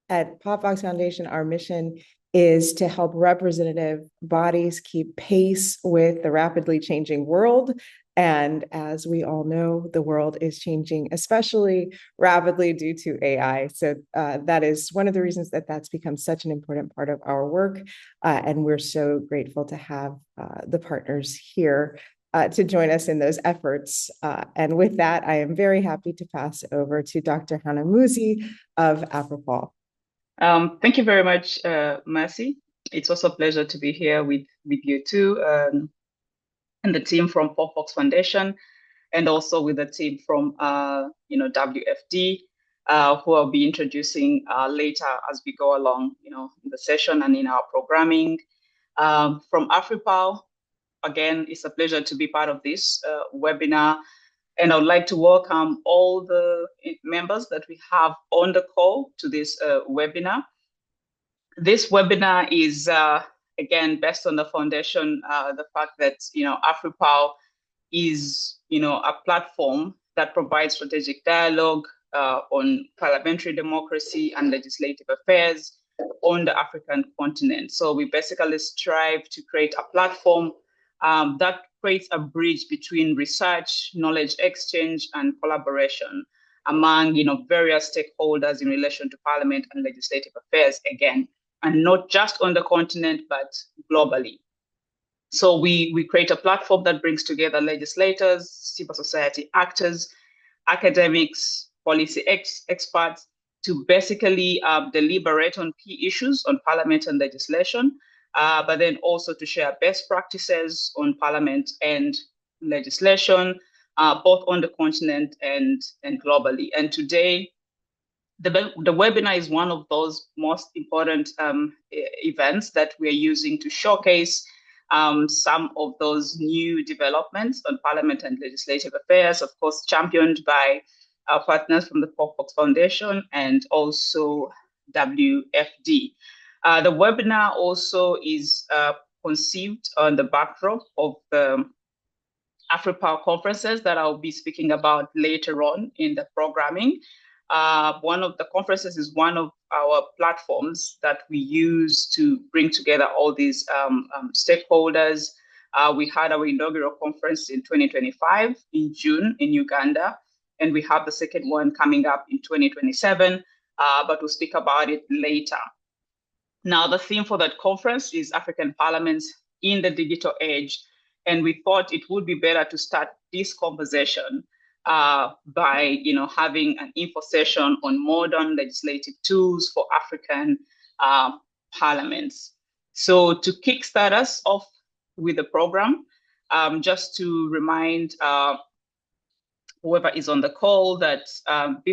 At POPVOX Foundation, our mission is to help representative bodies keep pace with the rapidly changing world. And as we all know, the world is changing, especially rapidly due to AI. So that is one of the reasons that that's become such an important part of our work. And we're so grateful to have the partners here to join us in those efforts. And with that, I am very happy to pass over to Dr. Hannah Muzi of AFRIPAL. Thank you very much, Mercy. It's also a pleasure to be here with you too, and the team from POPVOX Foundation, and also with the team from WFD, who I'll be introducing later as we go along, in the session and in our programming. From AFRIPAL, again, it's a pleasure to be part of this webinar. And I would like to welcome all the members that we have on the call to this webinar. This webinar is, again, based on the foundation, the fact that, AFRIPAL is, a platform that provides strategic dialogue on parliamentary democracy and legislative affairs on the African continent. So we basically strive to create a platform that creates a bridge between research, knowledge exchange, and collaboration among various stakeholders in relation to parliament and legislative affairs, again, and not just on the continent, but globally. So we create a platform that brings together legislators, civil society actors, academics, policy experts to basically deliberate on key issues on parliament and legislation, but then also to share best practices on parliament and legislation, both on the continent and globally. And today, the webinar is one of those most important events that we're using to showcase some of those new developments on parliament and legislative affairs, of course, championed by our partners from the POPVOX Foundation and also WFD. The webinar also is conceived on the backdrop of the AFRIPAL conferences that I'll be speaking about later on in the programming. One of the conferences is one of our platforms that we use to bring together all these stakeholders. We had our inaugural conference in 2025 in June in Uganda, and we have the second one coming up in 2027, but we'll speak about it later. Now, the theme for that conference is African Parliaments in the Digital Age, and we thought it would be better to start this conversation by having an info session on modern legislative tools for African parliaments. So to kickstart us off with the program, just to remind whoever is on the call that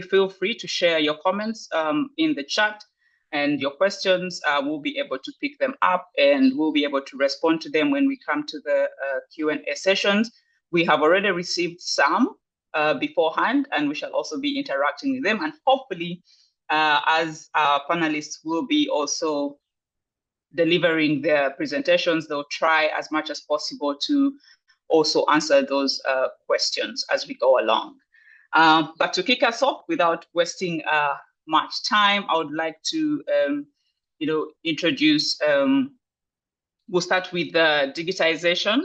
feel free to share your comments in the chat, and your questions, we'll be able to pick them up and we'll be able to respond to them when we come to the Q&A sessions. We have already received some beforehand, and we shall also be interacting with them. And hopefully, as our panelists will be also delivering their presentations, they'll try as much as possible to also answer those questions as we go along. But to kick us off, without wasting much time, I would like to, introduce, we'll start with the digitization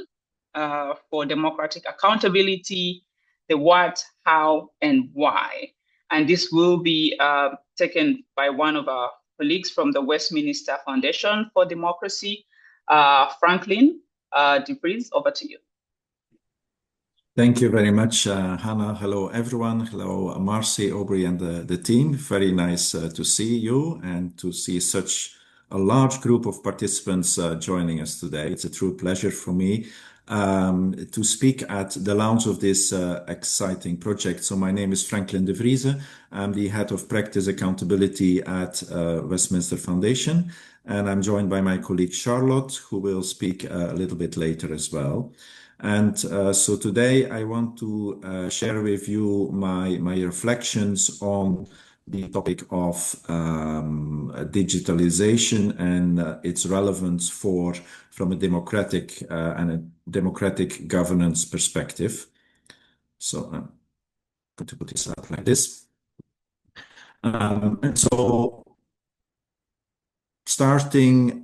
for democratic accountability, the what, how, and why. And this will be taken by one of our colleagues from the Westminster Foundation for Democracy, Franklin DeVries. Over to you. Thank you very much, Hannah. Hello, everyone. Hello, Marcy, Aubrey, and the team. Very nice to see you and to see such a large group of participants joining us today. It's a true pleasure for me to speak at the launch of this exciting project. So my name is Franklin de Vries. I'm the head of practice accountability at Westminster Foundation, and I'm joined by my colleague Charlotte, who will speak a little bit later as well. And so today I want to share with you my reflections on the topic of digitalization and its relevance from a democratic and a democratic governance perspective. So I'm going to put this up like this. And so starting,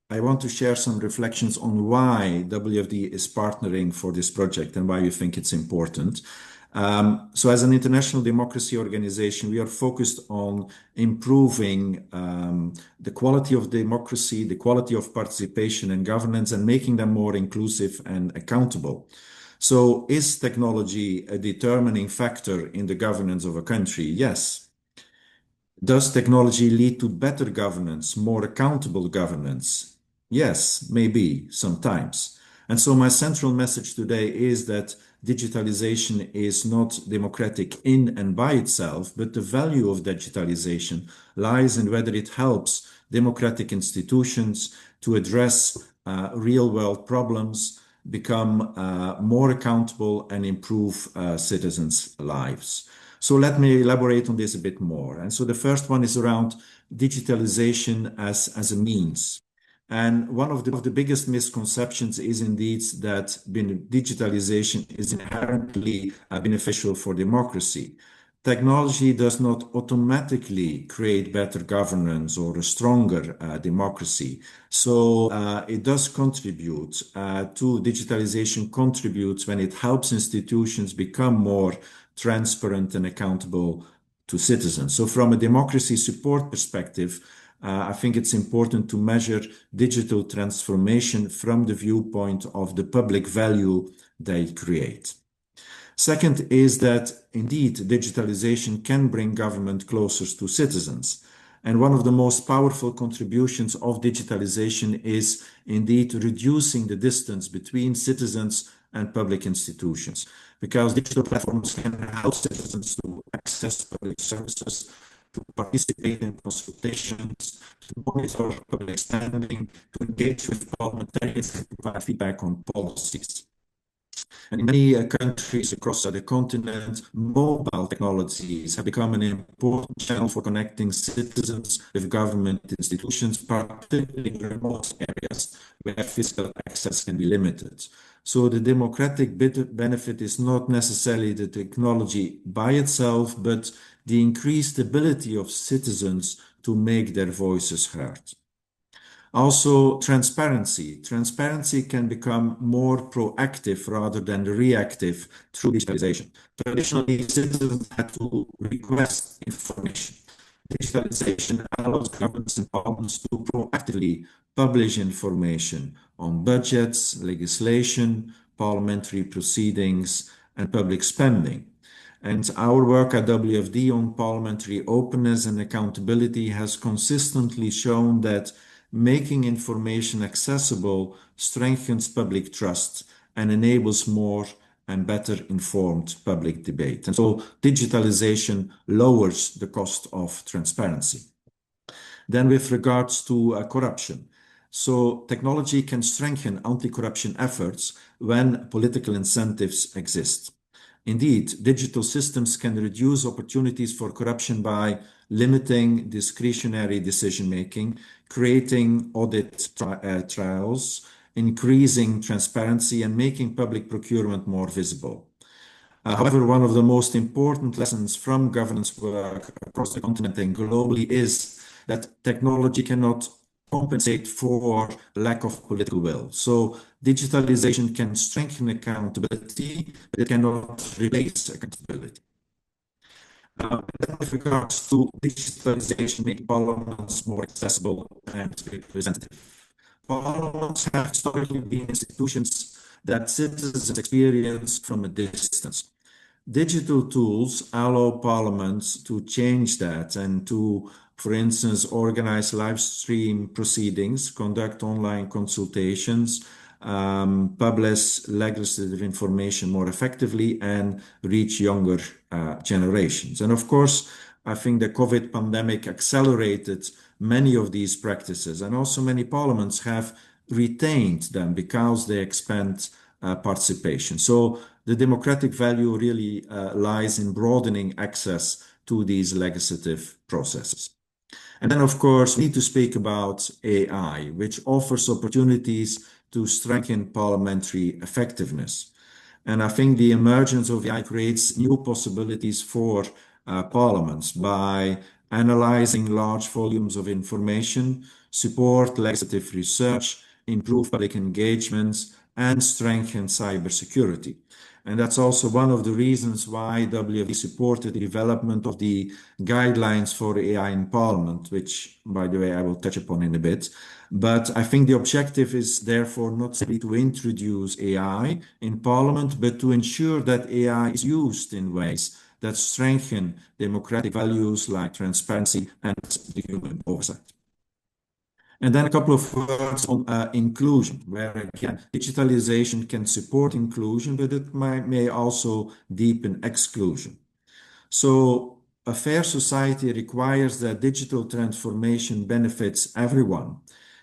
I want to share some reflections on why WFD is partnering for this project and why we think it's important. So as an international democracy organization, we are focused on improving the quality of democracy, the quality of participation and governance, and making them more inclusive and accountable. So is technology a determining factor in the governance of a country? Yes. Does technology lead to better governance, more accountable governance? Yes, maybe, sometimes. And so my central message today is that digitalization is not democratic in and by itself, but the value of digitalization lies in whether it helps democratic institutions to address real-world problems, become more accountable, and improve citizens' lives. So let me elaborate on this a bit more. And so the first one is around digitalization as a means. And one of the biggest misconceptions is indeed that digitalization is inherently beneficial for democracy. Technology does not automatically create better governance or a stronger democracy. So it does contribute to digitalization contributes when it helps institutions become more transparent and accountable to citizens. So from a democracy support perspective, I think it's important to measure digital transformation from the viewpoint of the public value they create. Second is that indeed digitalization can bring government closer to citizens. And one of the most powerful contributions of digitalization is indeed reducing the distance between citizens and public institutions, because digital platforms can help citizens to access public services, to participate in consultations, to monitor public spending, to engage with parliamentarians and provide feedback on policies. And in many countries across the continent, mobile technologies have become an important channel for connecting citizens with government institutions, particularly in remote areas where physical access can be limited. So the democratic benefit is not necessarily the technology by itself, but the increased ability of citizens to make their voices heard. Also, transparency. Transparency can become more proactive rather than reactive through digitalization. Traditionally, citizens had to request information. Digitalization allows governments and parliaments to proactively publish information on budgets, legislation, parliamentary proceedings, and public spending. And our work at WFD on parliamentary openness and accountability has consistently shown that making information accessible strengthens public trust and enables more and better informed public debate. And so digitalization lowers the cost of transparency. Then with regards to corruption. So technology can strengthen anti-corruption efforts when political incentives exist. Indeed, digital systems can reduce opportunities for corruption by limiting discretionary decision-making, creating audit trials, increasing transparency, and making public procurement more visible. However, one of the most important lessons from governance work across the continent and globally is that technology cannot compensate for lack of political will. So digitalization can strengthen accountability, but it cannot replace accountability. With regards to digitalization, making parliaments more accessible and representative. Parliaments have historically been institutions that citizens experience from a distance. Digital tools allow parliaments to change that and to, for instance, organize live stream proceedings, conduct online consultations, publish legislative information more effectively, and reach younger generations. And of course, I think the COVID pandemic accelerated many of these practices, and also many parliaments have retained them because they expand participation. So the democratic value really lies in broadening access to these legislative processes. And then, of course, we need to speak about AI, which offers opportunities to strengthen parliamentary effectiveness. And I think the emergence of AI creates new possibilities for parliaments by analyzing large volumes of information, support legislative research, improve public engagements, and strengthen cybersecurity. And that's also one of the reasons why WFD supported the development of the guidelines for AI in Parliament, which, by the way, I will touch upon in a bit. But I think the objective is therefore not simply to introduce AI in Parliament, but to ensure that AI is used in ways that strengthen democratic values like transparency and human oversight. And then a couple of words on inclusion, where again, digitalization can support inclusion, but it may also deepen exclusion. So a fair society requires that digital transformation benefits everyone.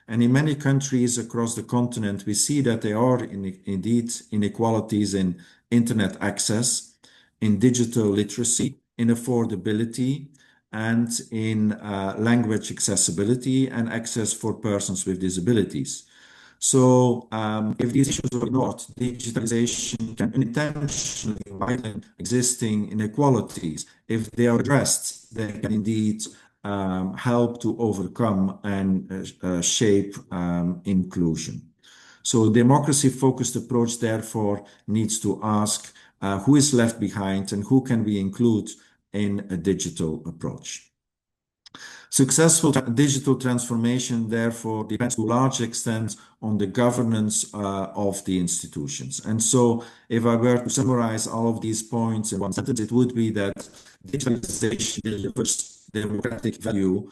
And in many countries across the continent, we see that there are indeed inequalities in internet access, in digital literacy, in affordability, and in language accessibility and access for persons with disabilities. So if these issues are ignored, digitalization can unintentionally widen existing inequalities. If they are addressed, they can indeed help to overcome and shape inclusion. So democracy-focused approach, therefore, needs to ask who is left behind and who can we include in a digital approach. Successful digital transformation, therefore, depends to a large extent on the governance of the institutions. And so, if I were to summarize all of these points in one sentence, it would be that digitalization delivers democratic value,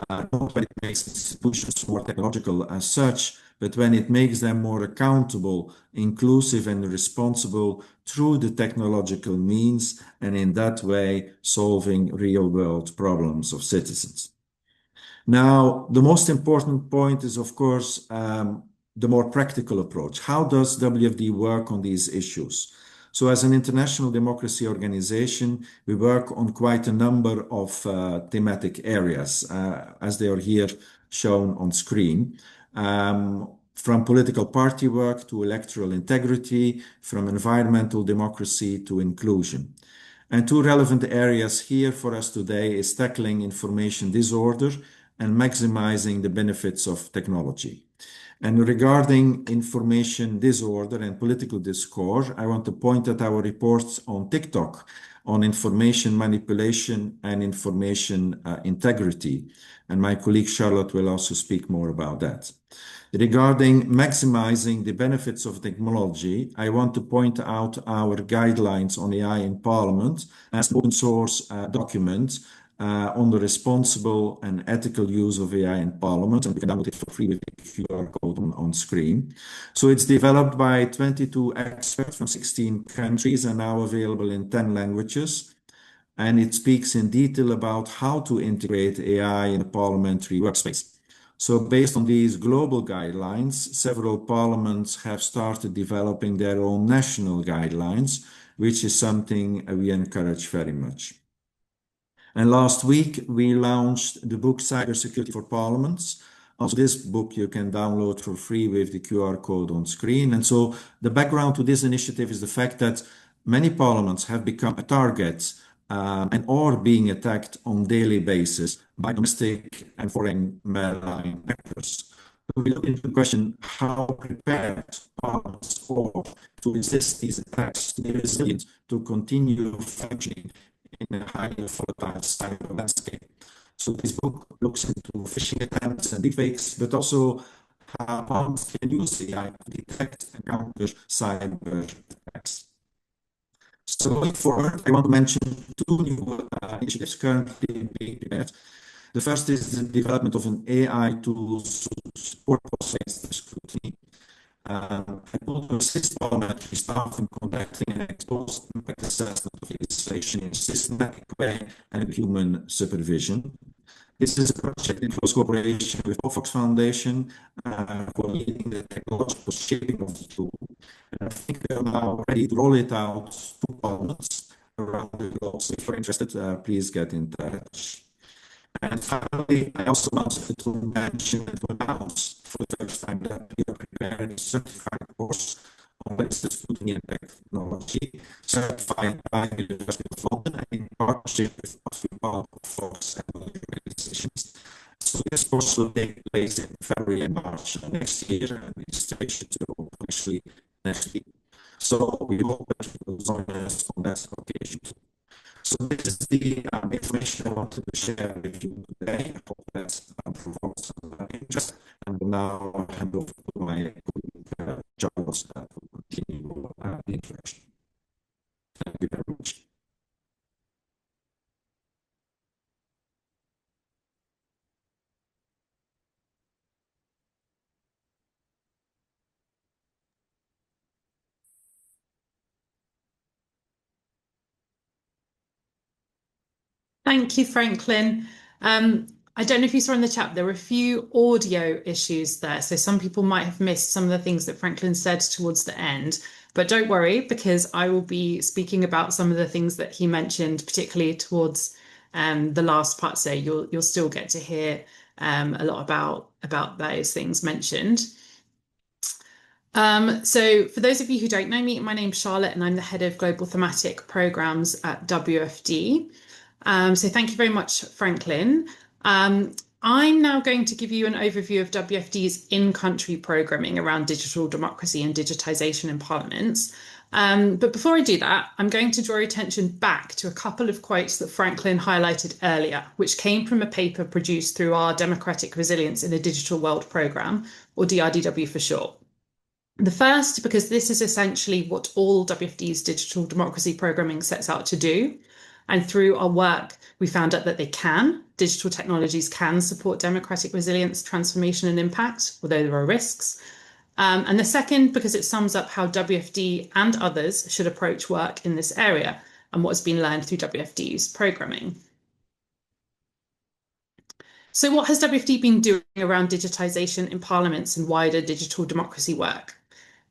not when it makes institutions more technological as such, but when it makes them more accountable, inclusive, and responsible through the technological means, and in that way, solving real-world problems of citizens. Now, the most important point is, of course, the more practical approach. How does WFD work on these issues? So as an international democracy organization, we work on quite a number of thematic areas, as they are here shown on screen. From political party work to electoral integrity, from environmental democracy to inclusion. And two relevant areas here for us today is tackling information disorder and maximizing the benefits of technology. And regarding information disorder and political discourse, I want to point at our reports on TikTok on information manipulation and information integrity. And my colleague Charlotte will also speak more about that. Regarding maximizing the benefits of technology, I want to point out our guidelines on AI in Parliament as an open source document on the responsible and ethical use of AI in Parliament, and you can download it for free with the QR code on screen. So it's developed by 22 experts from 16 countries and now available in 10 languages. And it speaks in detail about how to integrate AI in a parliamentary workspace. So based on these global guidelines, several parliaments have started developing their own national guidelines, which is something we encourage very much. And last week, we launched the book Cybersecurity for Parliaments. Also, this book you can download for free with the QR code on screen. And so the background to this initiative is the fact that many parliaments have become a target and are being attacked on a daily basis by domestic and foreign malign actors. We look into the question how prepared parliaments are to resist these attacks, to be resilient, to continue functioning in a highly volatile cyber landscape. So this book looks into phishing attempts and deepfakes, but also how parliaments can use AI to detect and counter cyber attacks. So going forward, I want to mention two new initiatives currently being prepared. The first is the development of an AI tool to support post-haste scrutiny. I will assist parliamentary staff in conducting an ex-post impact assessment of legislation in a systematic way and human supervision. This is a project in close cooperation with POPVOX Foundation for leading the technological shaping of the tool. And I think we are now ready to roll it out to parliaments around the globe. So if you're interested, please get in touch. And finally, I also wanted to mention and to announce for the first time that we are preparing a certified course Listed Food and Impact Technology, certified by the University of London in partnership with POPVOX and organizations. So this course will take place in February and March next year, and registration to actually next week. So we hope that you will join us on that occasion. So this is the information I wanted to share with you today. I hope that provoked some interest. And now I'll hand over to my colleague Charles to continue the introduction. Thank you very much. Thank you, Franklin. I don't know if you saw in the chat, there were a few audio issues there. So some people might have missed some of the things that Franklin said towards the end. But don't worry, because I will be speaking about some of the things that he mentioned, particularly towards the last part. So you'll still get to hear a lot about those things mentioned. So for those of you who don't know me, my name's Charlotte and I'm the head of global thematic programs at WFD. So thank you very much, Franklin. I'm now going to give you an overview of WFD's in-country programming around digital democracy and digitization in parliaments. But before I do that, I'm going to draw your attention back to a couple of quotes that Franklin highlighted earlier, which came from a paper produced through our Democratic Resilience in a Digital World programme, or DRDW for short. The first, because this is essentially what all WFD's digital democracy programming sets out to do. And through our work, we found out that digital technologies can support democratic resilience, transformation and impact, although there are risks. And the second, because it sums up how WFD and others should approach work in this area and what has been learned through WFD's programming. So what has WFD been doing around digitization in parliaments and wider digital democracy work?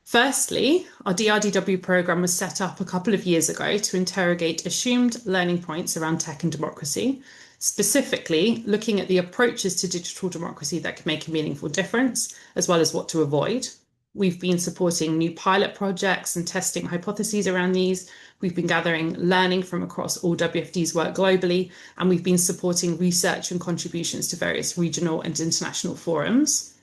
Firstly, our DRDW programme was set up a couple of years ago to interrogate assumed learning points around tech and democracy, specifically looking at the approaches to digital democracy that can make a meaningful difference, as well as what to avoid. We've been supporting new pilot projects and testing hypotheses around these. We've been gathering learning from across all WFD's work globally, and we've been supporting research and contributions to various regional and international forums.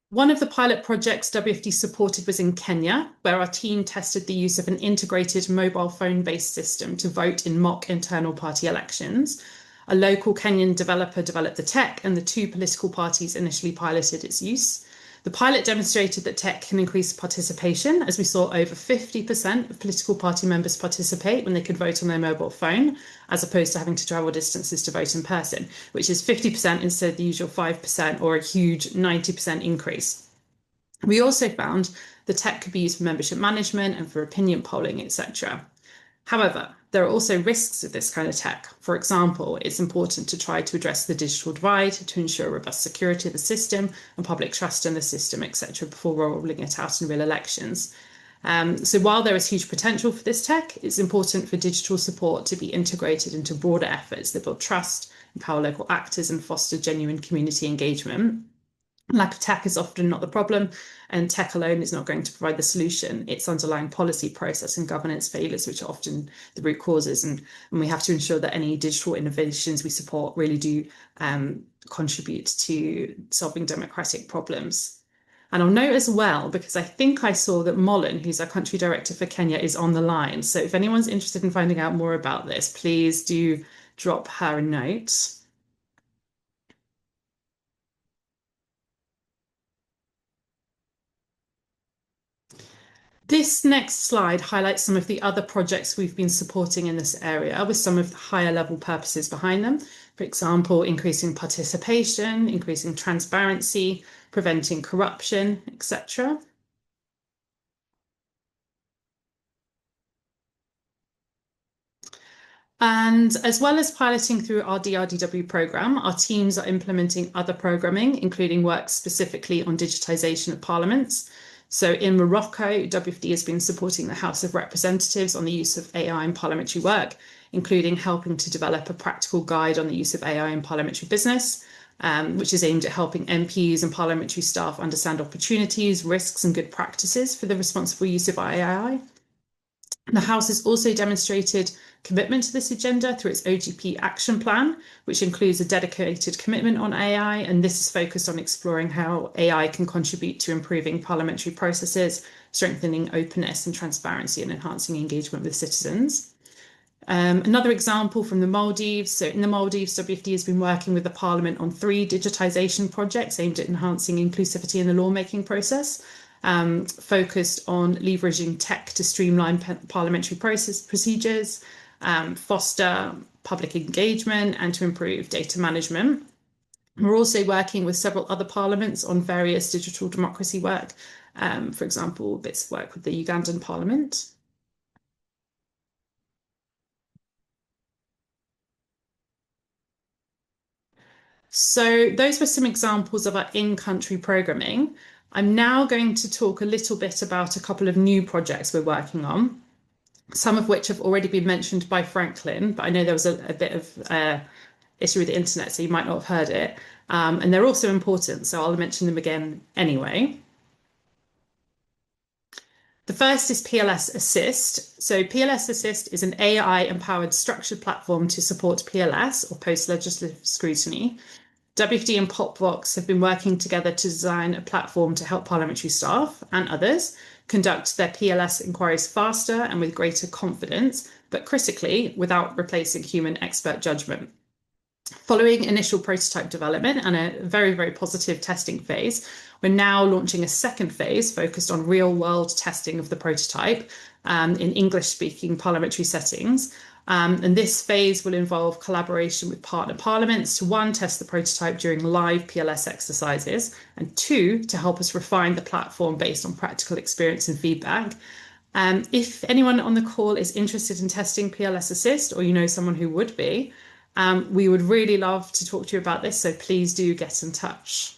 One of the pilot projects WFD supported was in Kenya, where our team tested the use of an integrated mobile phone-based system to vote in mock internal party elections. A local Kenyan developer developed the tech, and the two political parties initially piloted its use. The pilot demonstrated that tech can increase participation, as we saw over 50% of political party members participate when they could vote on their mobile phone, as opposed to having to travel distances to vote in person, which is 50% instead of the usual 5% or a huge 90% increase. We also found the tech could be used for membership management and for opinion polling, etc. However, there are also risks of this kind of tech. For example, it's important to try to address the digital divide to ensure robust security of the system and public trust in the system, etc., before rolling it out in real elections. So while there is huge potential for this tech, it's important for digital support to be integrated into broader efforts that build trust, empower local actors, and foster genuine community engagement. Lack of tech is often not the problem, and tech alone is not going to provide the solution. It's underlying policy, process, and governance failures, which are often the root causes. And we have to ensure that any digital innovations we support really do contribute to solving democratic problems. And I'll note as well, because I think I saw that Mollen, who's our country director for Kenya, is on the line. So if anyone's interested in finding out more about this, please do drop her a note. This next slide highlights some of the other projects we've been supporting in this area with some of the higher level purposes behind them. For example, increasing participation, increasing transparency, preventing corruption, etc. And as well as piloting through our DRDW programme, our teams are implementing other programming, including work specifically on digitisation of parliaments. So in Morocco, WFD has been supporting the House of Representatives on the use of AI in parliamentary work, including helping to develop a practical guide on the use of AI in parliamentary business, which is aimed at helping MPs and parliamentary staff understand opportunities, risks, and good practices for the responsible use of AI. The House has also demonstrated commitment to this agenda through its OGP action plan, which includes a dedicated commitment on AI, and this is focused on exploring how AI can contribute to improving parliamentary processes, strengthening openness and transparency, and enhancing engagement with citizens. Another example from the Maldives. So in the Maldives, WFD has been working with the Parliament on 3 digitization projects aimed at enhancing inclusivity in the lawmaking process, focused on leveraging tech to streamline parliamentary procedures, foster public engagement, and to improve data management. We're also working with several other parliaments on various digital democracy work, for example, bits of work with the Ugandan Parliament. So those were some examples of our in-country programming. I'm now going to talk a little bit about a couple of new projects we're working on, some of which have already been mentioned by Franklin, but I know there was a bit of issue with the internet, so you might not have heard it. And they're also important, so I'll mention them again anyway. The first is PLS Assist. So PLS Assist is an AI-empowered structured platform to support PLS, or post-legislative scrutiny. WFD and POPVOX have been working together to design a platform to help parliamentary staff and others conduct their PLS inquiries faster and with greater confidence, but critically, without replacing human expert judgment. Following initial prototype development and a very, very positive testing phase, we're now launching a second phase focused on real-world testing of the prototype in English-speaking parliamentary settings. And this phase will involve collaboration with partner parliaments to 1, test the prototype during live PLS exercises, and 2, to help us refine the platform based on practical experience and feedback. If anyone on the call is interested in testing PLS Assist, or you know someone who would be, we would really love to talk to you about this, so please do get in touch.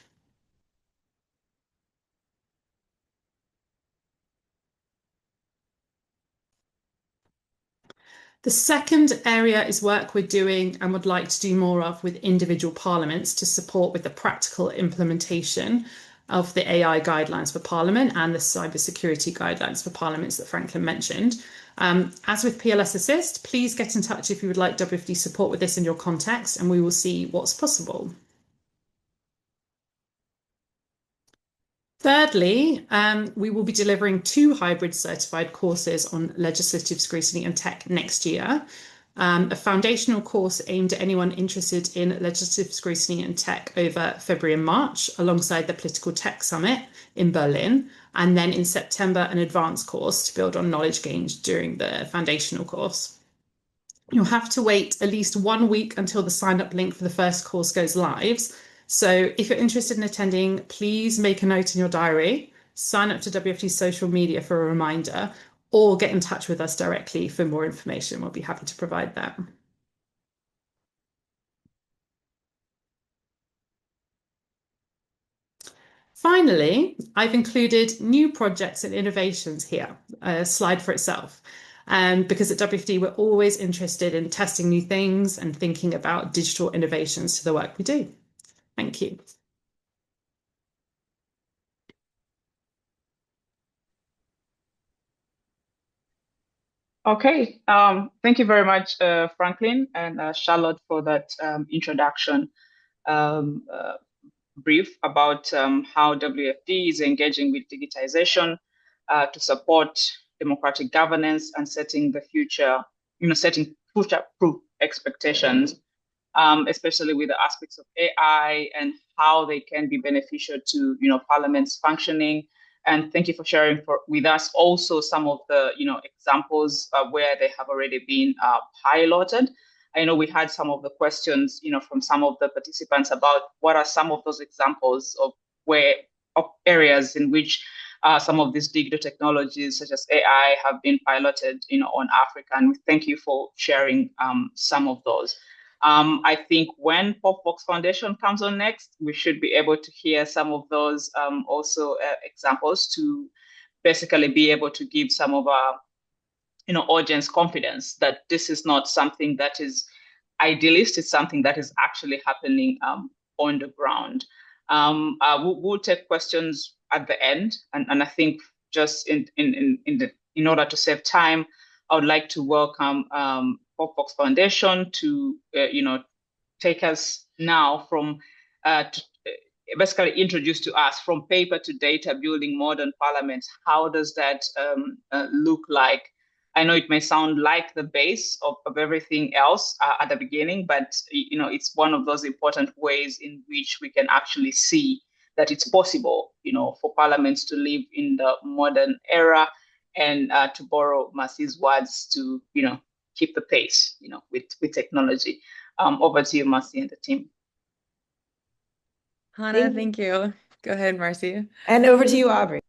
The second area is work we're doing and would like to do more of with individual parliaments to support with the practical implementation of the AI guidelines for Parliament and the cybersecurity guidelines for parliaments that Franklin mentioned. As with PLS Assist, please get in touch if you would like WFD support with this in your context, and we will see what's possible. Thirdly, we will be delivering 2 hybrid certified courses on legislative scrutiny and tech next year. A foundational course aimed at anyone interested in legislative scrutiny and tech over February and March, alongside the Political Tech Summit in Berlin, and then in September, an advanced course to build on knowledge gained during the foundational course. You'll have to wait at least 1 week until the sign-up link for the first course goes live. So if you're interested in attending, please make a note in your diary, sign up to WFD's social media for a reminder, or get in touch with us directly for more information. We'll be happy to provide that. Finally, I've included new projects and innovations here, a slide for itself. Because at WFD, we're always interested in testing new things and thinking about digital innovations to the work we do. Thank you. Okay, thank you very much, Franklin and Charlotte, for that introduction brief about how WFD is engaging with digitization to support democratic governance and setting the future, setting future-proof expectations, especially with the aspects of AI and how they can be beneficial to, Parliament's functioning. And thank you for sharing with us also some of the, examples where they have already been piloted. I know we had some of the questions, from some of the participants about what are some of those examples of areas in which some of these digital technologies, such as AI, have been piloted, on Africa. And we thank you for sharing some of those. I think when POPVOX Foundation comes on next, we should be able to hear some of those also examples to basically be able to give some of our audience confidence that this is not something that is idealist, it's something that is actually happening on the ground. We'll take questions at the end, and I think just in order to save time, I would like to welcome POPVOX Foundation to take us now from basically introduce to us from paper to data building modern parliaments. How does that look like? I know it may sound like the base of everything else at the beginning, but it's one of those important ways in which we can actually see that it's possible, for parliaments to live in the modern era, and to borrow Mercy's words, to keep the pace, with technology. Over to you, Mercy, and the team. Hannah, thank you. Go ahead, Marcy. And over to you, Aubrey.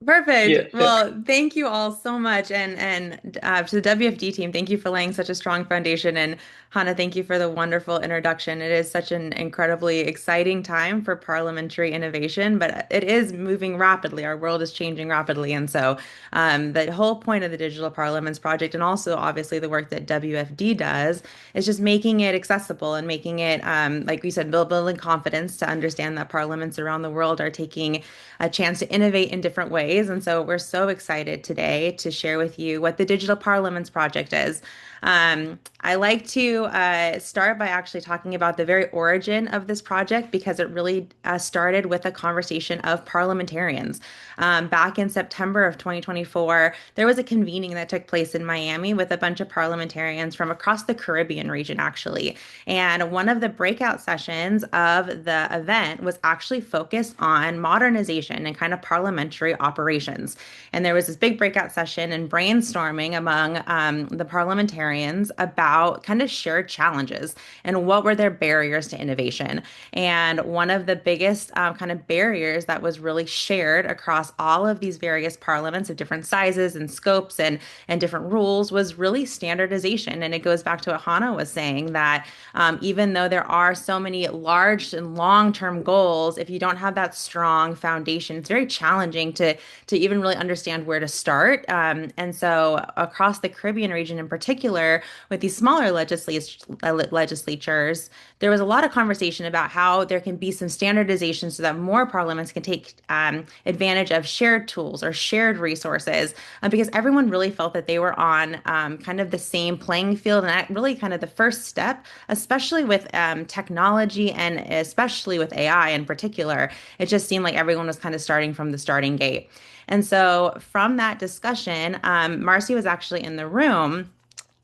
Perfect. Yeah, sure. Well, thank you all so much. And to the WFD team, thank you for laying such a strong foundation. And Hannah, thank you for the wonderful introduction. It is such an incredibly exciting time for parliamentary innovation, but it is moving rapidly. Our world is changing rapidly. And so the whole point of the Digital Parliaments Project, and also obviously the work that WFD does, is just making it accessible and making it, like we said, building confidence to understand that parliaments around the world are taking a chance to innovate in different ways. And so we're so excited today to share with you what the Digital Parliaments Project is. I like to start by actually talking about the very origin of this project, because it really started with a conversation of parliamentarians. Back in September of 2024, there was a convening that took place in Miami with a bunch of parliamentarians from across the Caribbean region, actually. And one of the breakout sessions of the event was actually focused on modernization and kind of parliamentary operations. And there was this big breakout session and brainstorming among the parliamentarians about kind of shared challenges and what were their barriers to innovation. And one of the biggest kind of barriers that was really shared across all of these various parliaments of different sizes and scopes and different rules was really standardization. And it goes back to what Hannah was saying, that even though there are so many large and long-term goals, if you don't have that strong foundation, it's very challenging to even really understand where to start. And so across the Caribbean region in particular, with these smaller legislatures, there was a lot of conversation about how there can be some standardization so that more parliaments can take advantage of shared tools or shared resources, because everyone really felt that they were on kind of the same playing field. And that really kind of the first step, especially with technology and especially with AI in particular, it just seemed like everyone was kind of starting from the starting gate. And so from that discussion, Marcy was actually in the room.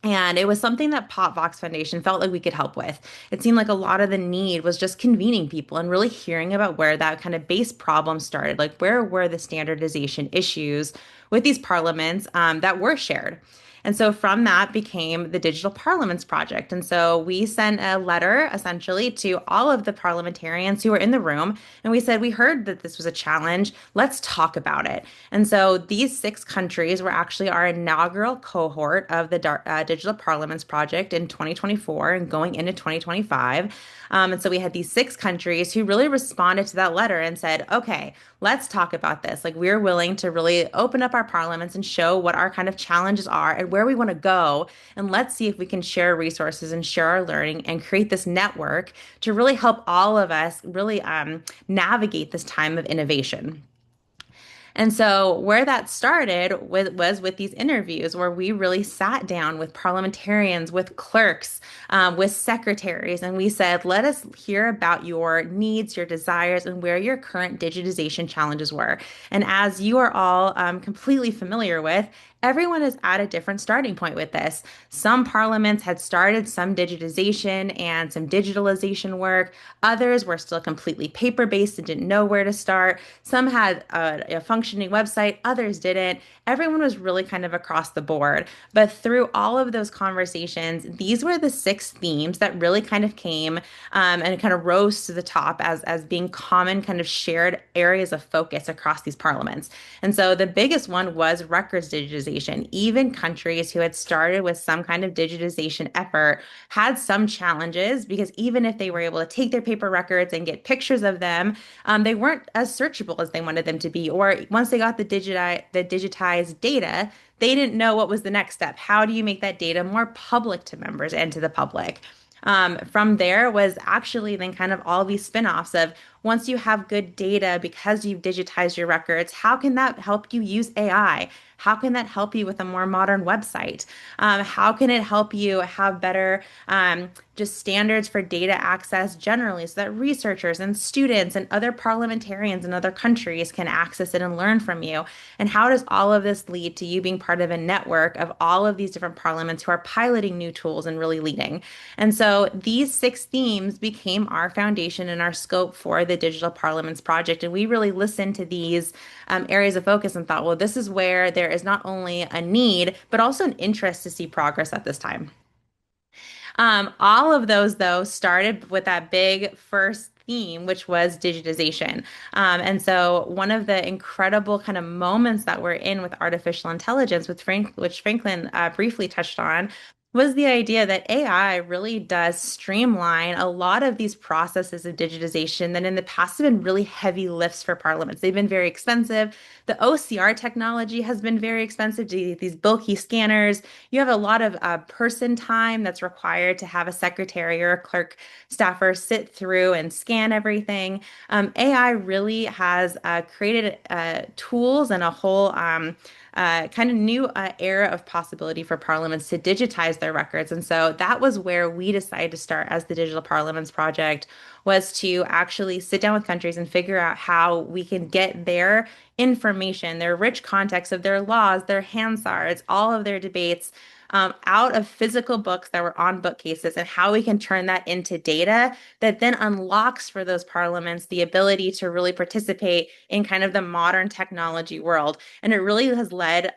And it was something that POPVOX Foundation felt like we could help with. It seemed like a lot of the need was just convening people and really hearing about where that kind of base problem started, like where were the standardization issues with these parliaments that were shared. And so from that became the Digital Parliaments Project. And so we sent a letter essentially to all of the parliamentarians who were in the room. And we said, we heard that this was a challenge. Let's talk about it. And so these 6 countries were actually our inaugural cohort of the Digital Parliaments Project in 2024 and going into 2025. And so we had these 6 countries who really responded to that letter and said, okay, let's talk about this. Like, we're willing to really open up our parliaments and show what our kind of challenges are and where we want to go. And let's see if we can share resources and share our learning and create this network to really help all of us really navigate this time of innovation. And so where that started was with these interviews where we really sat down with parliamentarians, with clerks, with secretaries, and we said, let us hear about your needs, your desires, and where your current digitization challenges were. And as you are all completely familiar with, everyone is at a different starting point with this. Some parliaments had started some digitization and some digitalization work. Others were still completely paper-based and didn't know where to start. Some had a functioning website, others didn't. Everyone was really kind of across the board. But through all of those conversations, these were the 6 themes that really kind of came and kind of rose to the top as being common kind of shared areas of focus across these parliaments. And so the biggest one was records digitization. Even countries who had started with some kind of digitization effort had some challenges, because even if they were able to take their paper records and get pictures of them, they weren't as searchable as they wanted them to be, or once they got the digitized data, they didn't know what was the next step. How do you make that data more public to members and to the public? From there was actually then kind of all these spin-offs of once you have good data because you've digitized your records, how can that help you use AI? How can that help you with a more modern website? How can it help you have better just standards for data access generally so that researchers and students and other parliamentarians in other countries can access it and learn from you? And how does all of this lead to you being part of a network of all of these different parliaments who are piloting new tools and really leading? And so these 6 themes became our foundation and our scope for the Digital Parliaments Project. And we really listened to these areas of focus and thought, well, this is where there is not only a need, but also an interest to see progress at this time. All of those, though, started with that big first theme, which was digitization. And so one of the incredible kind of moments that we're in with artificial intelligence, which Franklin briefly touched on, was the idea that AI really does streamline a lot of these processes of digitization that in the past have been really heavy lifts for parliaments. They've been very expensive. The OCR technology has been very expensive, these bulky scanners. You have a lot of person time that's required to have a secretary or a clerk staffer sit through and scan everything. AI really has created tools and a whole kind of new era of possibility for parliaments to digitize their records. And so that was where we decided to start as the Digital Parliaments Project, was to actually sit down with countries and figure out how we can get their information, their rich context of their laws, their Hansards, all of their debates out of physical books that were on bookcases, and how we can turn that into data that then unlocks for those parliaments the ability to really participate in kind of the modern technology world. And it really has led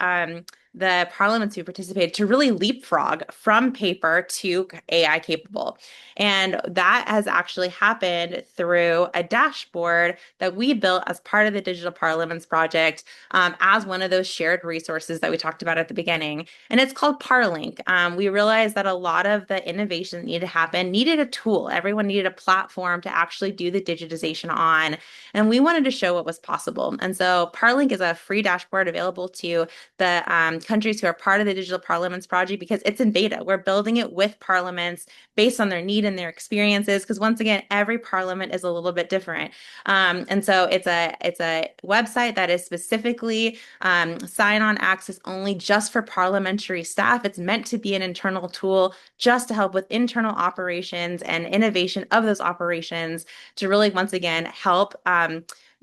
the parliaments who participated to really leapfrog from paper to AI capable. And that has actually happened through a dashboard that we built as part of the Digital Parliaments Project as one of those shared resources that we talked about at the beginning. And it's called Parlink. We realized that a lot of the innovation that needed to happen needed a tool. Everyone needed a platform to actually do the digitization on. And we wanted to show what was possible. And so Parlink is a free dashboard available to the countries who are part of the Digital Parliaments Project because it's in beta. We're building it with parliaments based on their need and their experiences, because once again, every parliament is a little bit different. And so it's a website that is specifically sign-on access only just for parliamentary staff. It's meant to be an internal tool just to help with internal operations and innovation of those operations to really, once again, help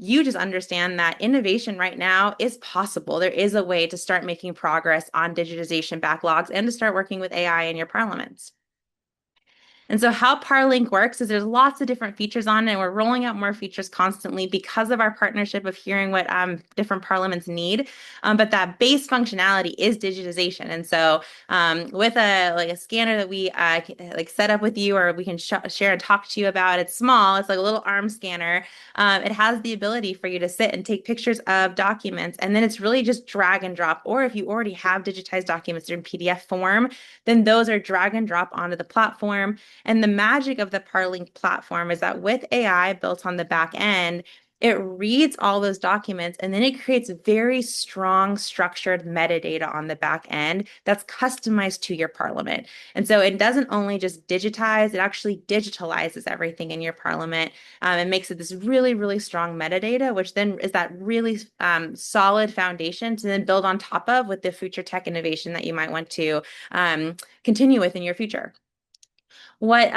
you just understand that innovation right now is possible. There is a way to start making progress on digitization backlogs and to start working with AI in your parliaments. And so how Parlink works is there's lots of different features on it, and we're rolling out more features constantly because of our partnership of hearing what different parliaments need. But that base functionality is digitization. And so with a scanner that we set up with you, or we can share and talk to you about, it's small. It's like a little arm scanner. It has the ability for you to sit and take pictures of documents, and then it's really just drag and drop. Or if you already have digitized documents in PDF form, then those are drag and drop onto the platform. And the magic of the Parlink platform is that with AI built on the back end, it reads all those documents and then it creates very strong structured metadata on the back end that's customized to your parliament. And so it doesn't only just digitize, it actually digitalizes everything in your parliament and makes it this really, really strong metadata, which then is that really solid foundation to then build on top of with the future tech innovation that you might want to continue with in your future. What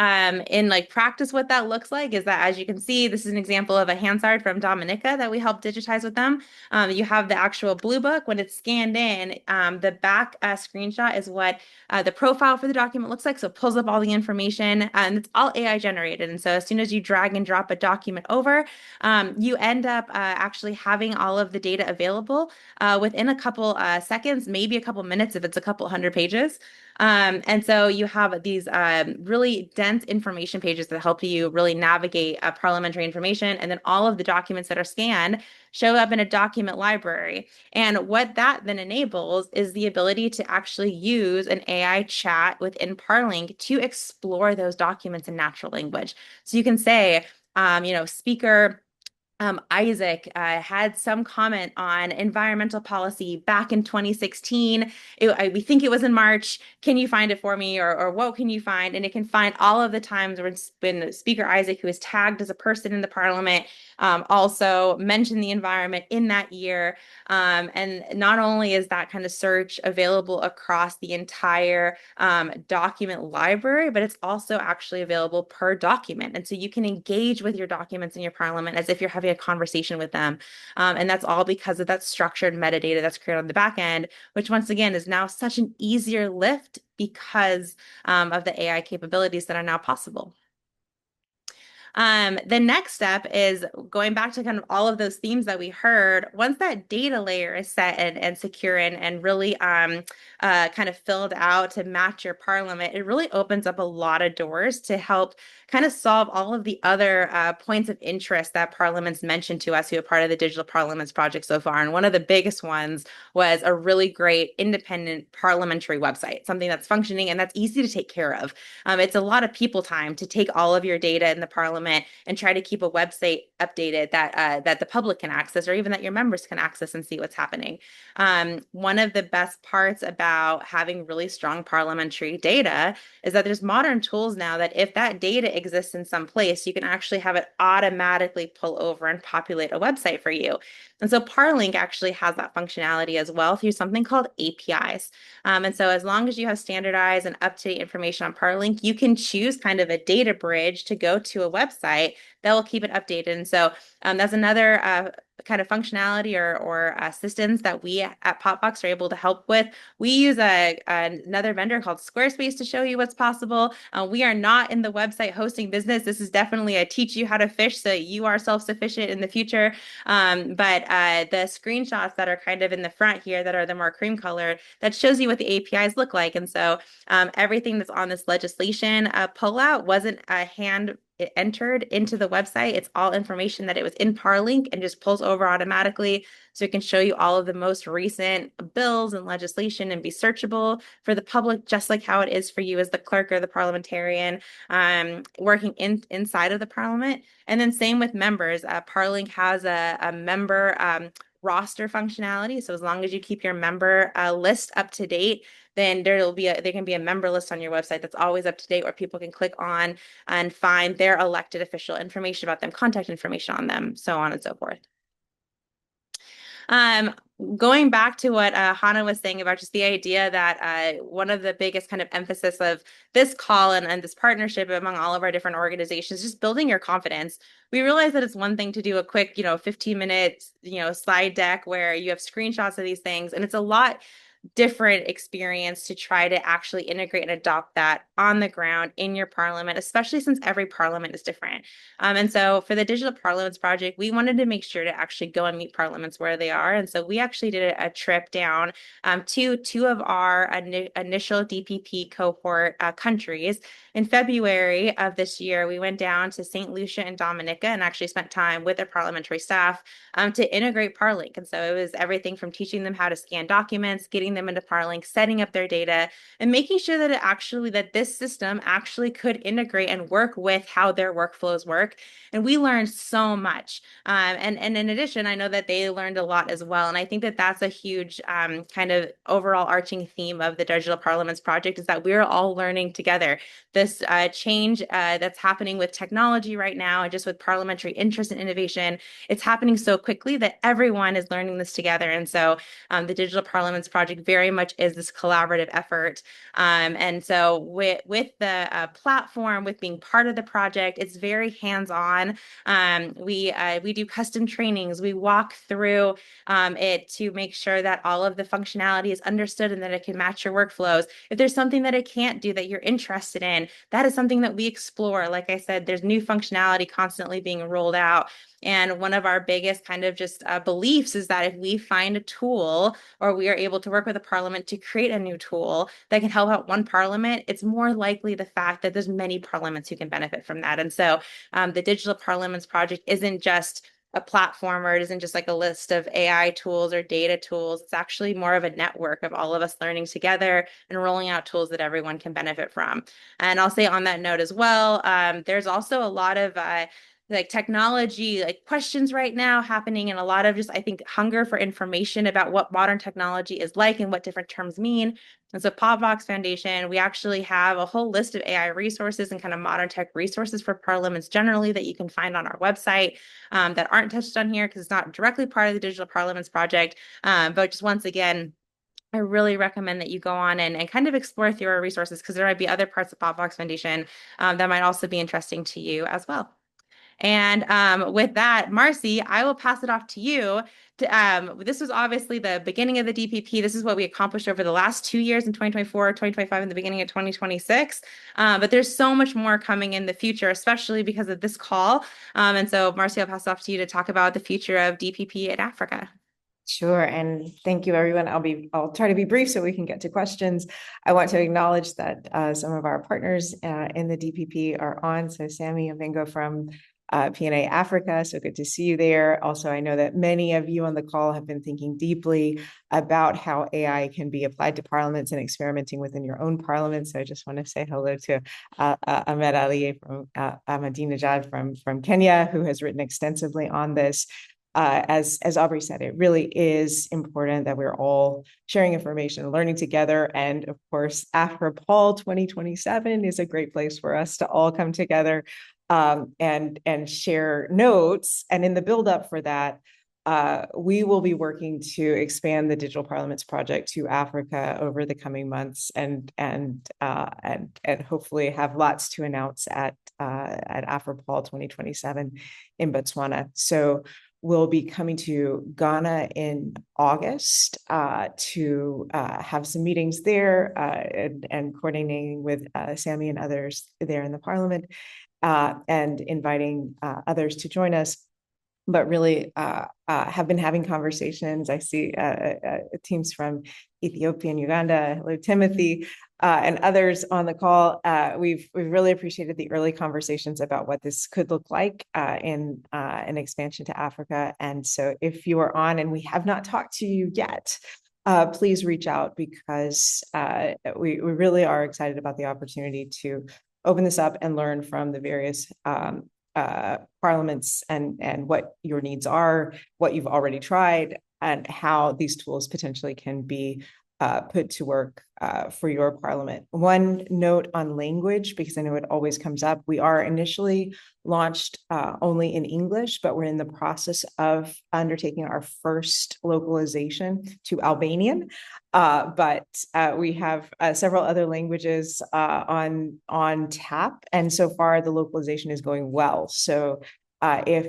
in practice, what that looks like is that, as you can see, this is an example of a Hansard from Dominica that we helped digitize with them. You have the actual blue book. When it's scanned in, the back screenshot is what the profile for the document looks like. So it pulls up all the information, and it's all AI generated. And so as soon as you drag and drop a document over, you end up actually having all of the data available within a couple seconds, maybe a couple minutes if it's a couple hundred pages. And so you have these really dense information pages that help you really navigate parliamentary information. And then all of the documents that are scanned show up in a document library. And what that then enables is the ability to actually use an AI chat within Parlink to explore those documents in natural language. So you can say, speaker, Isaac had some comment on environmental policy back in 2016. We think it was in March. Can you find it for me? Or what can you find? And it can find all of the times when Speaker Isaac, who is tagged as a person in the parliament, also mentioned the environment in that year. And not only is that kind of search available across the entire document library, but it's also actually available per document. And so you can engage with your documents in your parliament as if you're having a conversation with them. And that's all because of that structured metadata that's created on the back end, which once again is now such an easier lift because of the AI capabilities that are now possible. The next step is going back to kind of all of those themes that we heard. Once that data layer is set and secure and really kind of filled out to match your parliament, it really opens up a lot of doors to help kind of solve all of the other points of interest that parliaments mentioned to us who are part of the Digital Parliaments project so far. And one of the biggest ones was a really great independent parliamentary website, something that's functioning and that's easy to take care of. It's a lot of people time to take all of your data in the parliament and try to keep a website updated that the public can access, or even that your members can access and see what's happening. One of the best parts about having really strong parliamentary data is that there's modern tools now that if that data exists in some place, you can actually have it automatically pull over and populate a website for you. And so Parlink actually has that functionality as well through something called APIs. And so as long as you have standardized and up-to-date information on Parlink, you can choose kind of a data bridge to go to a website that will keep it updated. And so that's another kind of functionality or assistance that we at POPVOX are able to help with. We use another vendor called Squarespace to show you what's possible. We are not in the website hosting business. This is definitely a teach you how to fish so that you are self-sufficient in the future. But the screenshots that are kind of in the front here that are the more cream color, that shows you what the APIs look like. And so everything that's on this legislation pullout wasn't hand entered into the website. It's all information that it was in Parlink and just pulls over automatically. So it can show you all of the most recent bills and legislation and be searchable for the public, just like how it is for you as the clerk or the parliamentarian working inside of the parliament. And then same with members. Parlink has a member roster functionality. So as long as you keep your member list up to date, then there can be a member list on your website that's always up to date where people can click on and find their elected official information about them, contact information on them, so on and so forth. Going back to what Hannah was saying about just the idea that one of the biggest kind of emphasis of this call and this partnership among all of our different organizations, just building your confidence. We realize that it's one thing to do a quick, 15-minute, slide deck where you have screenshots of these things, and it's a lot different experience to try to actually integrate and adopt that on the ground in your parliament, especially since every parliament is different. And so for the Digital Parliaments Project, we wanted to make sure to actually go and meet parliaments where they are. And so we actually did a trip down to two of our initial DPP cohort countries. In February of this year, we went down to St. Lucia and Dominica and actually spent time with their parliamentary staff to integrate Parlink. And so it was everything from teaching them how to scan documents, getting them into Parlink, setting up their data, and making sure that this system actually could integrate and work with how their workflows work. And we learned so much. And in addition, I know that they learned a lot as well. And I think that that's a huge kind of overall arching theme of the Digital Parliaments Project is that we're all learning together. This change that's happening with technology right now and just with parliamentary interest and innovation, it's happening so quickly that everyone is learning this together. And so the Digital Parliaments Project very much is this collaborative effort. And so with the platform, with being part of the project, it's very hands-on. We do custom trainings. We walk through it to make sure that all of the functionality is understood and that it can match your workflows. If there's something that it can't do that you're interested in, that is something that we explore. Like I said, there's new functionality constantly being rolled out. And one of our biggest kind of just beliefs is that if we find a tool or we are able to work with a parliament to create a new tool that can help out one parliament, it's more likely the fact that there's many parliaments who can benefit from that. And so the Digital Parliaments Project isn't just a platform, or it isn't just like a list of AI tools or data tools. It's actually more of a network of all of us learning together and rolling out tools that everyone can benefit from. And I'll say on that note as well, there's also a lot of like technology, like questions right now happening, and a lot of just, I think, hunger for information about what modern technology is like and what different terms mean. And so POPVOX Foundation, we actually have a whole list of AI resources and kind of modern tech resources for parliaments generally that you can find on our website that aren't touched on here because it's not directly part of the Digital Parliaments Project. But just once again, I really recommend that you go on and kind of explore through our resources because there might be other parts of POPVOX Foundation that might also be interesting to you as well. And with that, Marcy, I will pass it off to you. This was obviously the beginning of the DPP. This is what we accomplished over the last 2 years in 2024, 2025, and the beginning of 2026. But there's so much more coming in the future, especially because of this call. And so, Marcy, I'll pass it off to you to talk about the future of DPP in Africa. Sure. And thank you, everyone. I'll try to be brief so we can get to questions. I want to acknowledge that some of our partners in the DPP are on. So Sammy Avengo from PNA Africa. So good to see you there. Also, I know that many of you on the call have been thinking deeply about how AI can be applied to parliaments and experimenting within your own parliament. So I just want to say hello to Ahmed Ali from Ahmadinejad from Kenya, who has written extensively on this. As Aubrey said, it really is important that we're all sharing information, learning together. And of course, AFRIPAL 2027 is a great place for us to all come together and share notes. And in the buildup for that, we will be working to expand the Digital Parliaments Project to Africa over the coming months, and hopefully have lots to announce at AFRIPAL 2027 in Botswana. So we'll be coming to Ghana in August to have some meetings there and coordinating with Sammy and others there in the Parliament and inviting others to join us. But really have been having conversations. I see teams from Ethiopia and Uganda. Hello, Timothy, and others on the call. We've really appreciated the early conversations about what this could look like in an expansion to Africa. And so if you are on and we have not talked to you yet, please reach out because we really are excited about the opportunity to open this up and learn from the various parliaments and what your needs are, what you've already tried, and how these tools potentially can be put to work for your parliament. One note on language, because I know it always comes up. We are initially launched only in English, but we're in the process of undertaking our first localization to Albanian. But we have several other languages on tap, and so far the localization is going well. So if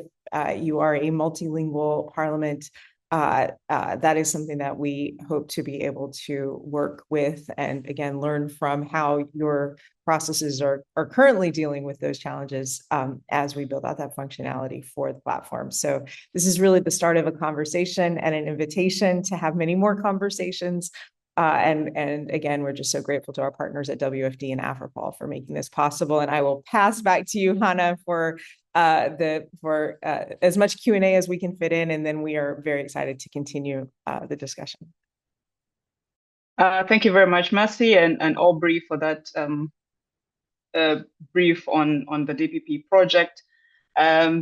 you are a multilingual parliament, that is something that we hope to be able to work with and again learn from how your processes are currently dealing with those challenges as we build out that functionality for the platform. So this is really the start of a conversation and an invitation to have many more conversations. And again, we're just so grateful to our partners at WFD and AFRIPAL for making this possible. And I will pass back to you, Hannah, for as much Q&A as we can fit in, and then we are very excited to continue the discussion. Thank you very much, Marcy and Aubrey, for that brief on the DPP project.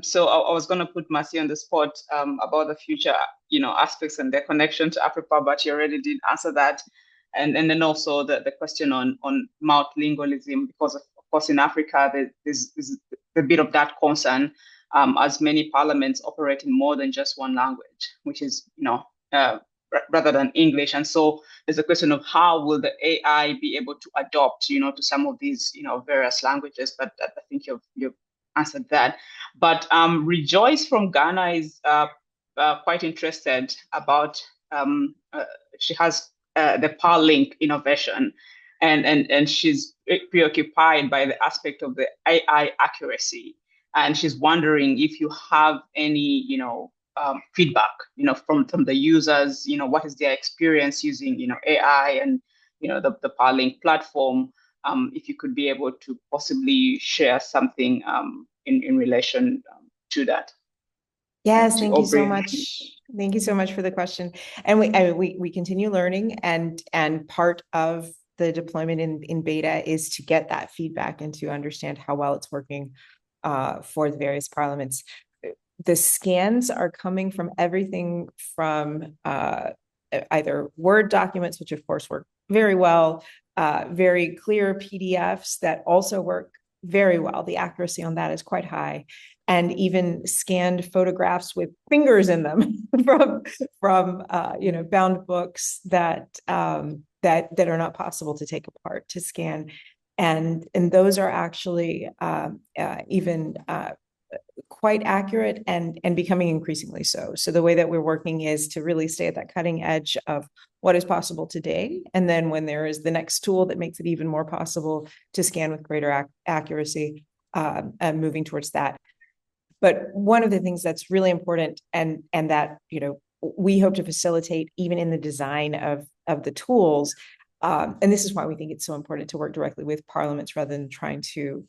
So I was going to put Marcy on the spot about the future, aspects and their connection to AFRIPAL, but she already did answer that, and then also the question on multilingualism, because of course in Africa there's a bit of that concern, as many parliaments operate in more than just one language, which is rather than English, and so there's a question of how will the AI be able to adopt to some of these various languages. But I think you've answered that. But Rejoice from Ghana is quite interested about she has the PARLink innovation, and she's preoccupied by the aspect of the AI accuracy, and she's wondering if you have any feedback from the users, what is their experience using AI and the PARLink platform. If you could be able to possibly share something in relation to that. Yes, thank you so much. Thank you so much for the question. And we continue learning, and part of the deployment in beta is to get that feedback and to understand how well it's working for the various parliaments. The scans are coming from everything from either Word documents, which of course work very well, very clear PDFs that also work very well. The accuracy on that is quite high, and even scanned photographs with fingers in them from bound books that that are not possible to take apart to scan, and those are actually even quite accurate and becoming increasingly so. So the way that we're working is to really stay at that cutting edge of what is possible today. And then when there is the next tool that makes it even more possible to scan with greater accuracy, moving towards that. But one of the things that's really important and that, we hope to facilitate even in the design of the tools, and this is why we think it's so important to work directly with parliaments rather than trying to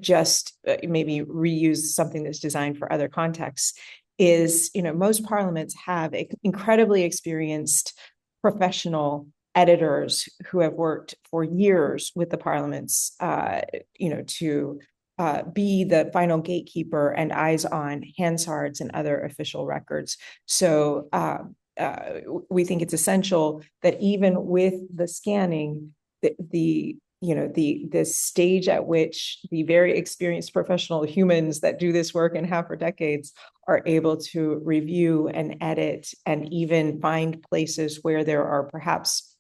just maybe reuse something that's designed for other contexts, is, most parliaments have incredibly experienced professional editors who have worked for years with the parliaments, to be the final gatekeeper and eyes on Hansards and other official records. So we think it's essential that even with the scanning, the stage at which the very experienced professional humans that do this work and have for decades are able to review and edit and even find places where there are perhaps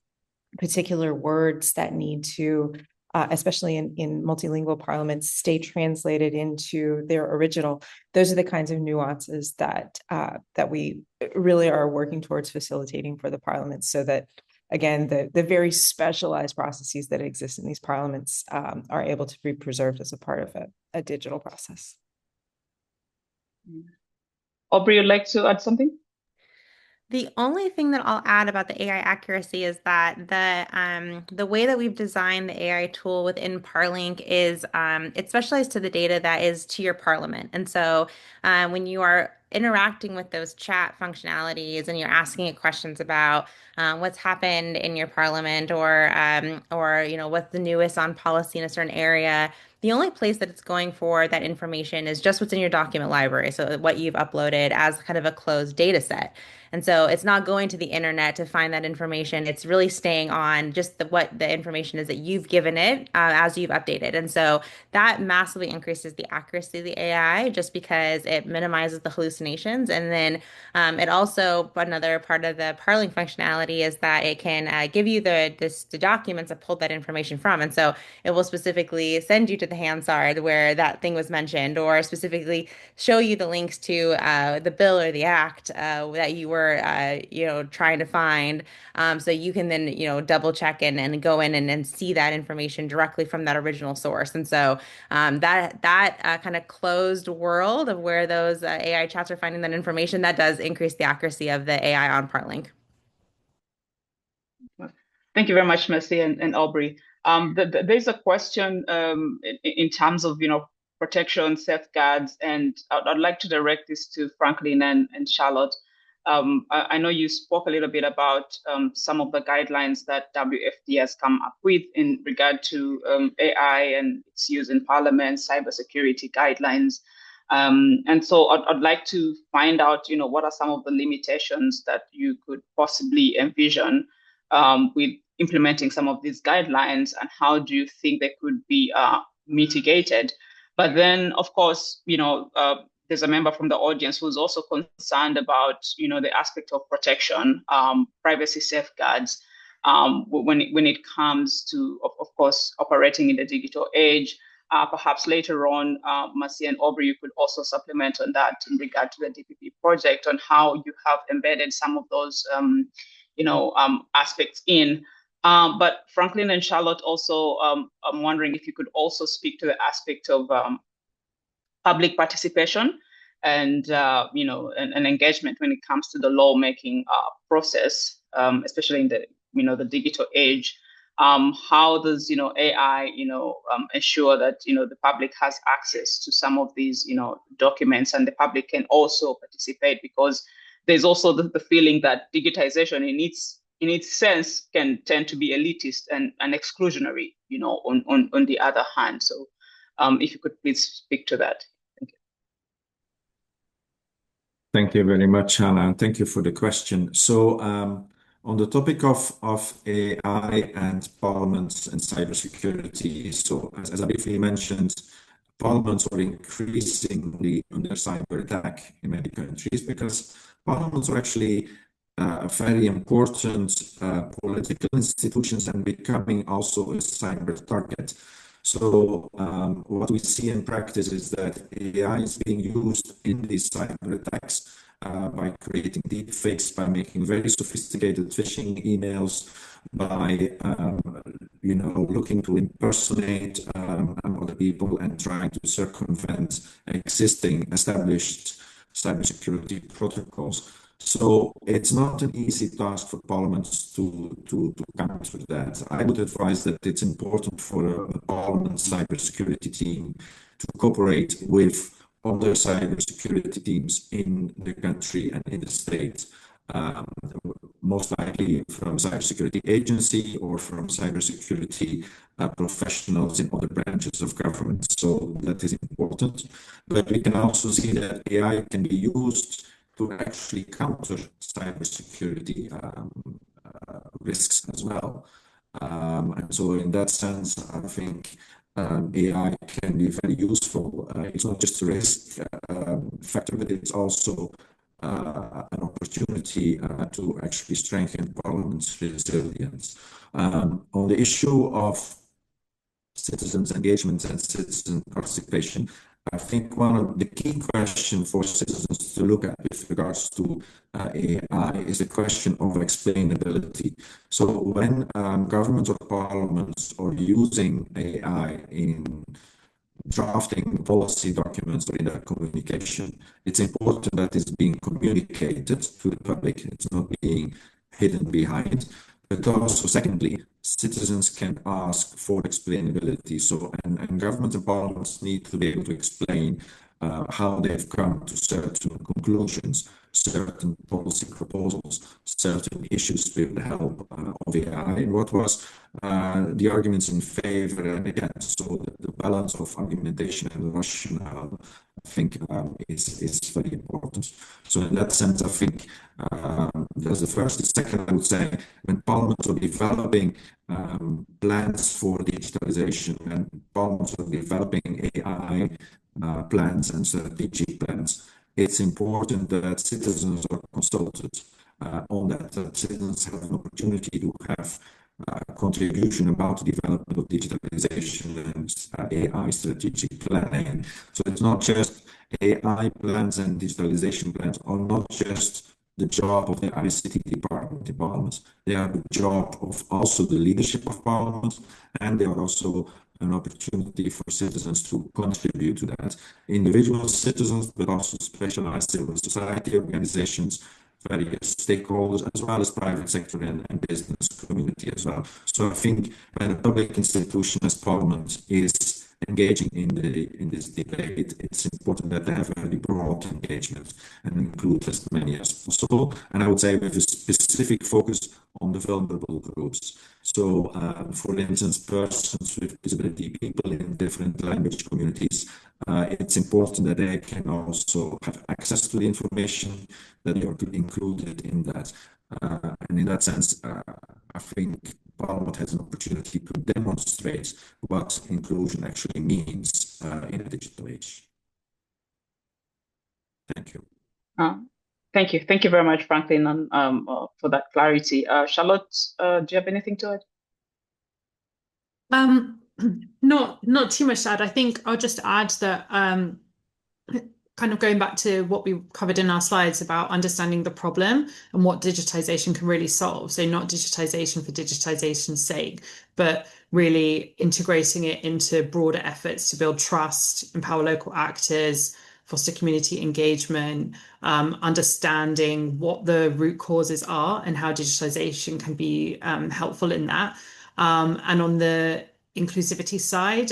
particular words that need to, especially in multilingual parliaments, stay translated into their original. Those are the kinds of nuances that we really are working towards facilitating for the parliaments, so that, again, the very specialized processes that exist in these parliaments are able to be preserved as a part of a digital process. Aubrey, you'd like to add something? The only thing that I'll add about the AI accuracy is that the way that we've designed the AI tool within Parlink is it's specialized to the data that is to your parliament. And so when you are interacting with those chat functionalities and you're asking it questions about what's happened in your parliament, or what's the newest on policy in a certain area, the only place that it's going for that information is just what's in your document library, so what you've uploaded as kind of a closed data set. And so it's not going to the internet to find that information. It's really staying on just what the information is that you've given it as you've updated. And so that massively increases the accuracy of the AI, just because it minimizes the hallucinations. And then it also, another part of the Parling functionality is that it can give you the documents that pulled that information from. And so it will specifically send you to the Hansard where that thing was mentioned, or specifically show you the links to the bill or the act that you were trying to find, so you can then double check and go in and see that information directly from that original source. And so that kind of closed world of where those AI chats are finding that information, that does increase the accuracy of the AI on Partlink. Thank you very much, Mercy and Aubrey. There's a question in terms of protection, safeguards, and I'd like to direct this to Franklin and Charlotte. I know you spoke a little bit about some of the guidelines that WFD has come up with in regard to AI and its use in Parliament, cybersecurity guidelines. And so I'd like to find out, what are some of the limitations that you could possibly envision with implementing some of these guidelines, and how do you think they could be mitigated? But then, of course, there's a member from the audience who's also concerned about, the aspect of protection, privacy safeguards, when it comes to, of course, operating in the digital age. Perhaps later on, Mercy and Aubrey, you could also supplement on that in regard to the DPP project, on how you have embedded some of those, aspects in. But Franklin and Charlotte also, I'm wondering if you could also speak to the aspect of public participation and and engagement when it comes to the lawmaking process, especially in the digital age. How does AI ensure that the public has access to some of these documents, and the public can also participate? Because there's also the feeling that digitization in its sense can tend to be elitist and exclusionary, on the other hand. So If you could please speak to that. Thank you. Thank you very much, Hannah, and thank you for the question. So, on the topic of AI and parliaments and cybersecurity, so as I briefly mentioned, parliaments are increasingly under cyber attack in many countries because parliaments are actually very important political institutions and becoming also a cyber target. So what we see in practice is that AI is being used in these cyber attacks by creating deep fakes, by making very sophisticated phishing emails, by looking to impersonate other people and trying to circumvent existing established cybersecurity protocols. So it's not an easy task for parliaments to counter that. I would advise that it's important for a parliament cybersecurity team to cooperate with other cybersecurity teams in the country and in the state. Most likely from a cybersecurity agency or from cybersecurity professionals in other branches of government. So that is important. But we can also see that AI can be used to actually counter cybersecurity risks as well. And so in that sense, I think AI can be very useful. It's not just a risk factor, but it's also an opportunity to actually strengthen Parliament's resilience. On the issue of citizens' engagement and citizen participation, I think one of the key questions for citizens to look at with regards to AI is the question of explainability. So when governments or parliaments are using AI in drafting policy documents or in their communication, it's important that it's being communicated to the public. It's not being hidden behind. But also, secondly, citizens can ask for explainability. So, and government and parliaments need to be able to explain how they've come to certain conclusions, certain policy proposals, certain issues with the help of AI, and what was the arguments in favor and against. So the balance of argumentation and rationale, I think, is very important. So in that sense, I think that's the first. The second, I would say, when parliaments are developing plans for digitalization and parliaments are developing AI plans and strategic plans, it's important that citizens are consulted on that citizens have an opportunity to have contribution about the development of digitalization and AI strategic planning. So it's not just AI plans and digitalization plans are not just the job of the ICT department in Parliament. They are the job of also the leadership of Parliament, and they are also an opportunity for citizens to contribute to that. Individual citizens, but also specialized civil society organizations, various stakeholders, as well as private sector and business community as well. So I think when a public institution as Parliament is engaging in this debate, it's important that they have a very broad engagement and include as many as possible. And I would say with a specific focus on the vulnerable groups. So, for instance, persons with disability, people in different language communities, it's important that they can also have access to the information, that they are included in that. And in that sense, I think Parliament has an opportunity to demonstrate what inclusion actually means in a digital age. Thank you. Thank you. Thank you very much, Franklin, for that clarity. Charlotte, do you have anything to add? Not too much to add. I think I'll just add that kind of going back to what we covered in our slides about understanding the problem and what digitization can really solve. So not digitization for digitization's sake, but really integrating it into broader efforts to build trust, empower local actors, foster community engagement, understanding what the root causes are and how digitization can be helpful in that. And on the inclusivity side,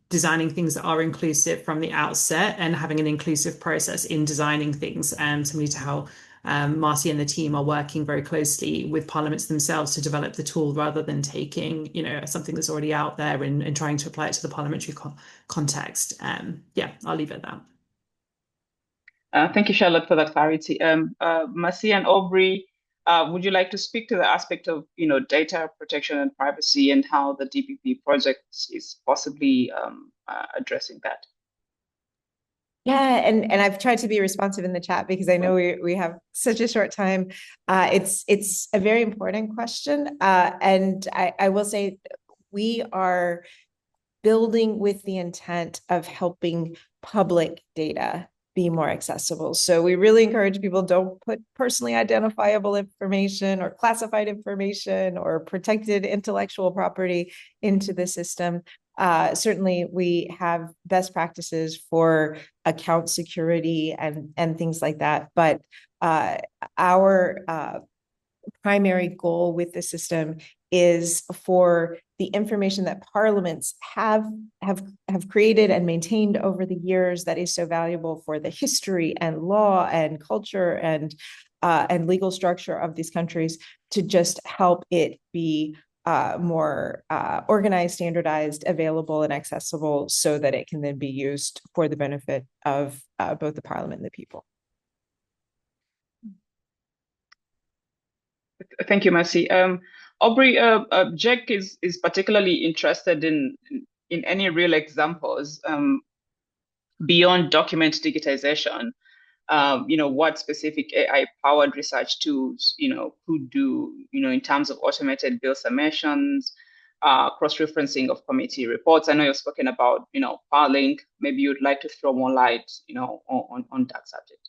designing things that are inclusive from the outset and having an inclusive process in designing things, similarly to how Marcy and the team are working very closely with parliaments themselves to develop the tool rather than taking, something that's already out there and trying to apply it to the parliamentary context. Yeah, I'll leave it at that. Thank you, Charlotte, for that clarity. Marcy and Aubrey, would you like to speak to the aspect of, data protection and privacy and how the DPP project is possibly addressing that? Yeah, and I've tried to be responsive in the chat because I know we have such a short time. It's a very important question, and I will say we are building with the intent of helping public data be more accessible. So we really encourage people, don't put personally identifiable information or classified information or protected intellectual property into the system. Certainly we have best practices for account security and things like that. But our primary goal with the system is for the information that parliaments have created and maintained over the years that is so valuable for the history and law and culture and legal structure of these countries, to just help it be more organized, standardized, available, and accessible, so that it can then be used for the benefit of both the parliament and the people. Thank you, Mercy. Aubrey, Jack is particularly interested in any real examples beyond document digitization. What specific AI-powered research tools, could do, in terms of automated bill submissions, cross-referencing of committee reports. I know you've spoken about, Parlink. Maybe you'd like to throw more light, on that subject.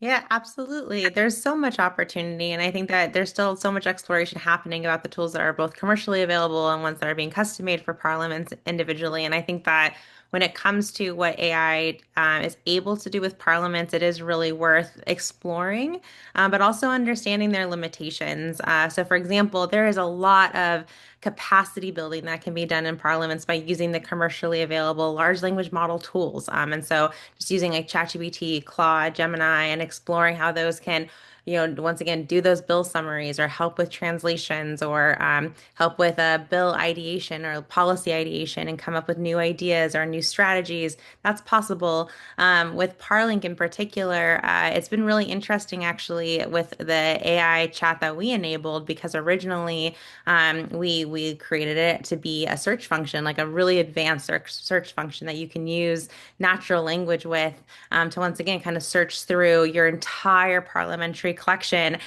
Yeah, absolutely. There's so much opportunity, and I think that there's still so much exploration happening about the tools that are both commercially available and ones that are being custom made for parliaments individually. And I think that when it comes to what AI is able to do with parliaments, it is really worth exploring, but also understanding their limitations. So, for example, there is a lot of capacity building that can be done in parliaments by using the commercially available large language model tools. And so just using like ChatGPT, Claude, Gemini, and exploring how those can, once again, do those bill summaries or help with translations or help with a bill ideation or policy ideation and come up with new ideas or new strategies. That's possible. With Parlink in particular, it's been really interesting actually with the AI chat that we enabled, because originally we created it to be a search function, like a really advanced search function that you can use natural language with to once again kind of search through your entire parliamentary collection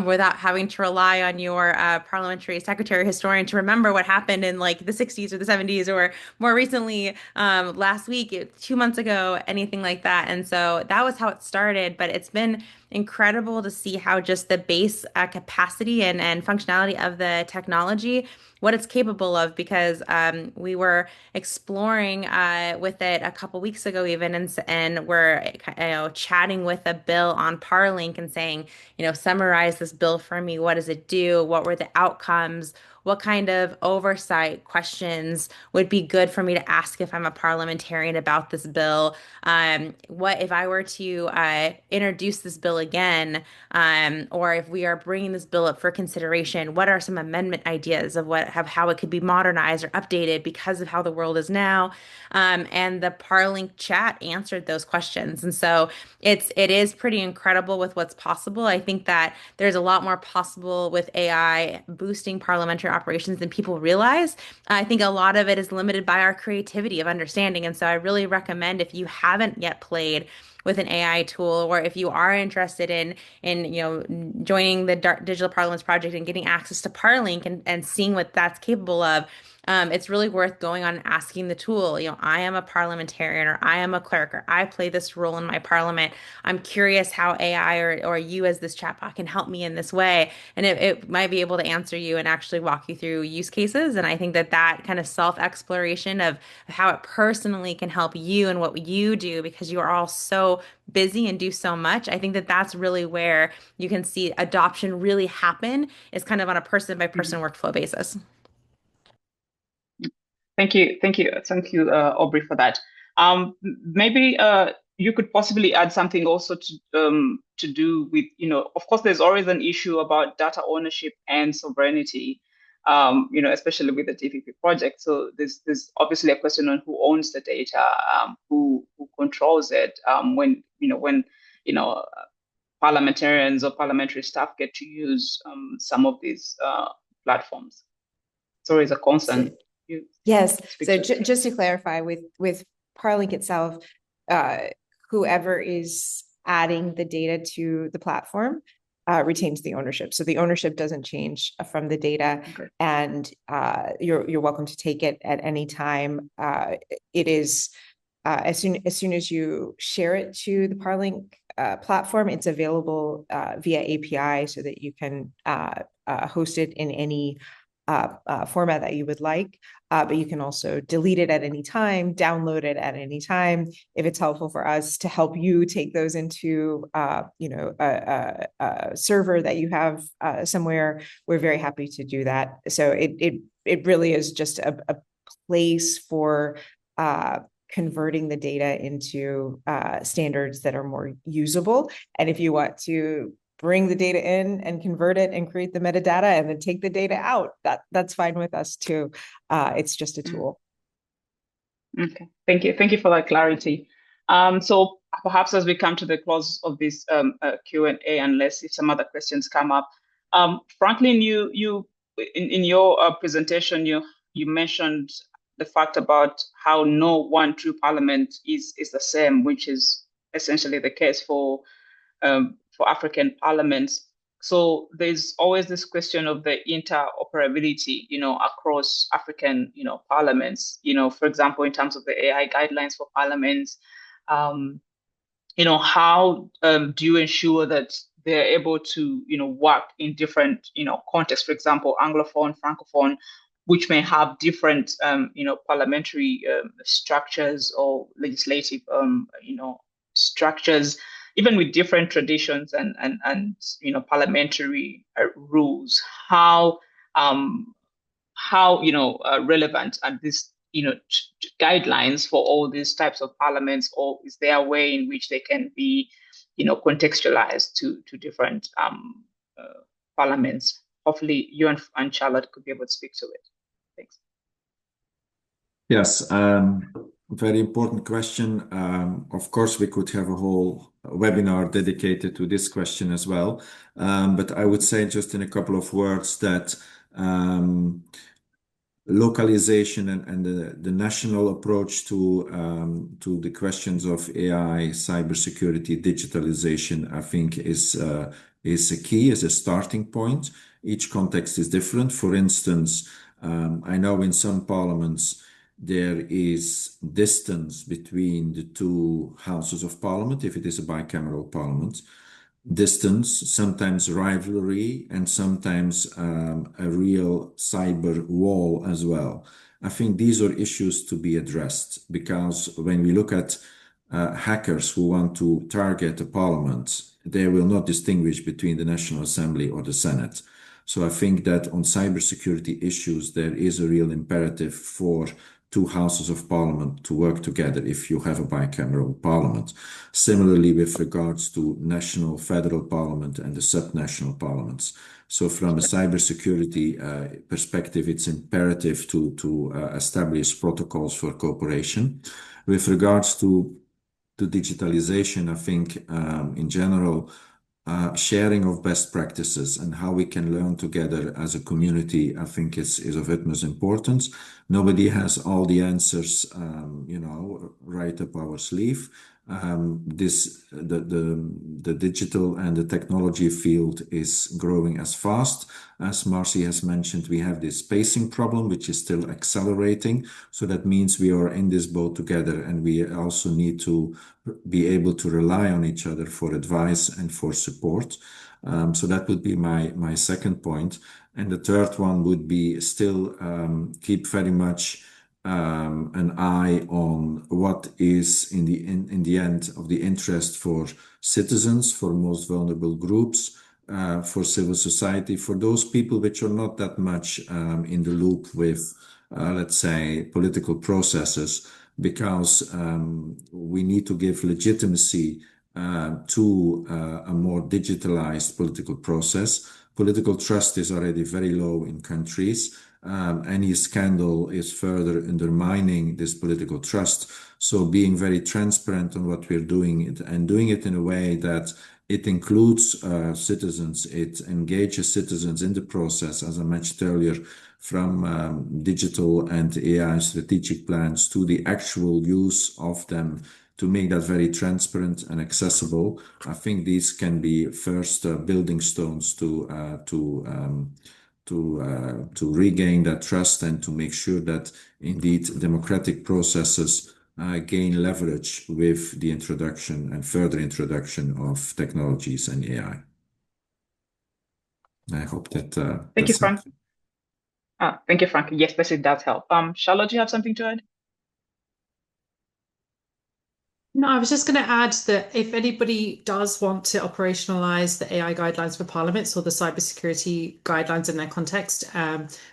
without having to rely on your parliamentary secretary historian to remember what happened in like the 60s or the 70s or more recently last week, 2 months ago, anything like that. And so that was how it started, but it's been incredible to see how just the base capacity and functionality of the technology, what it's capable of, because we were exploring with it a couple weeks ago even, and we're chatting with a bill on Parlink and saying, summarize this bill for me. What does it do? What were the outcomes? What kind of oversight questions would be good for me to ask if I'm a parliamentarian about this bill? What if I were to introduce this bill again, or if we are bringing this bill up for consideration, what are some amendment ideas of how it could be modernized or updated because of how the world is now? And the Parlink chat answered those questions. And so it is pretty incredible with what's possible. I think that there's a lot more possible with AI boosting parliamentary operations than people realize. I think a lot of it is limited by our creativity of understanding. And so I really recommend, if you haven't yet played with an AI tool, or if you are interested in joining the Digital Parliaments Project and getting access to Parlink and seeing what that's capable of, it's really worth going on and asking the tool, I am a parliamentarian, or I am a clerk, or I play this role in my parliament. I'm curious how AI or you as this chatbot can help me in this way. And it might be able to answer you and actually walk you through use cases. And I think that kind of self-exploration of how it personally can help you and what you do, because you are all so busy and do so much. I think that that's really where you can see adoption really happen, is kind of on a person by person workflow basis. Thank you, Aubrey, for that. Maybe you could possibly add something also to do with, of course, there's always an issue about data ownership and sovereignty, especially with the TPP project. So there's obviously a question on who owns the data, who controls it, when parliamentarians or parliamentary staff get to use some of these platforms. So it's a concern. Yes. So just to clarify, with Parlink itself, whoever is adding the data to the platform retains the ownership. So the ownership doesn't change from the data, okay. And you're welcome to take it at any time. It is as soon as you share it to the Parlink platform, it's available via API, so that you can host it in any format that you would like, but you can also delete it at any time, download it at any time. If it's helpful for us to help you take those into a server that you have somewhere, we're very happy to do that. So it really is just a place for converting the data into standards that are more usable. And if you want to bring the data in and convert it and create the metadata and then take the data out, that's fine with us too. It's just a tool. Okay, thank you for that clarity. So perhaps as we come to the close of this Q&A, unless if some other questions come up, Franklin, you in your presentation, you mentioned the fact about how no one true parliament is the same, which is essentially the case for African parliaments. So there's always this question of the interoperability, across African, parliaments, for example, in terms of the AI guidelines for parliaments, how do you ensure that they're able to, work in different, contexts, for example, Anglophone, Francophone, which may have different, parliamentary structures or legislative, structures, even with different traditions and parliamentary rules. How relevant are these guidelines for all these types of parliaments, or is there a way in which they can be contextualized to different parliaments? Hopefully you and Charlotte could be able to speak to it. Thanks. Yes, very important question. Of course, we could have a whole webinar dedicated to this question as well. But I would say just in a couple of words that localization and the national approach to the questions of AI, cybersecurity, digitalization, I think is a key, is a starting point. Each context is different. For instance, I know in some parliaments there is distance between the two houses of parliament, if it is a bicameral parliament. Distance, sometimes rivalry, and sometimes a real cyber wall as well. I think these are issues to be addressed, because when we look at hackers who want to target a parliament, they will not distinguish between the National Assembly or the Senate. So I think that on cybersecurity issues, there is a real imperative for two houses of parliament to work together if you have a bicameral parliament. Similarly, with regards to national federal parliament and the subnational parliaments. So from a cybersecurity perspective, it's imperative to establish protocols for cooperation. With regards to digitalization, I think in general, sharing of best practices and how we can learn together as a community, I think is of utmost importance. Nobody has all the answers, right up our sleeve. The digital and the technology field is growing as fast. As Marcy has mentioned, we have this spacing problem, which is still accelerating. So that means we are in this boat together, and we also need to be able to rely on each other for advice and for support. So that would be my second point. And the third one would be still keep very much an eye on what is in the end of the interest for citizens, for most vulnerable groups, for civil society, for those people which are not that much in the loop with, let's say, political processes, because we need to give legitimacy to a more digitalized political process. Political trust is already very low in countries. Any scandal is further undermining this political trust. So being very transparent on what we're doing and doing it in a way that it includes citizens, it engages citizens in the process, as I mentioned earlier, from digital and AI strategic plans to the actual use of them, to make that very transparent and accessible. I think these can be first building stones to regain that trust and to make sure that indeed democratic processes gain leverage with the introduction and further introduction of technologies and AI. I hope that Thank you, Frank. Thank you, Frank. Yes, it does help. Charlotte, do you have something to add? No, I was just going to add that if anybody does want to operationalize the AI guidelines for parliaments or the cybersecurity guidelines in their context,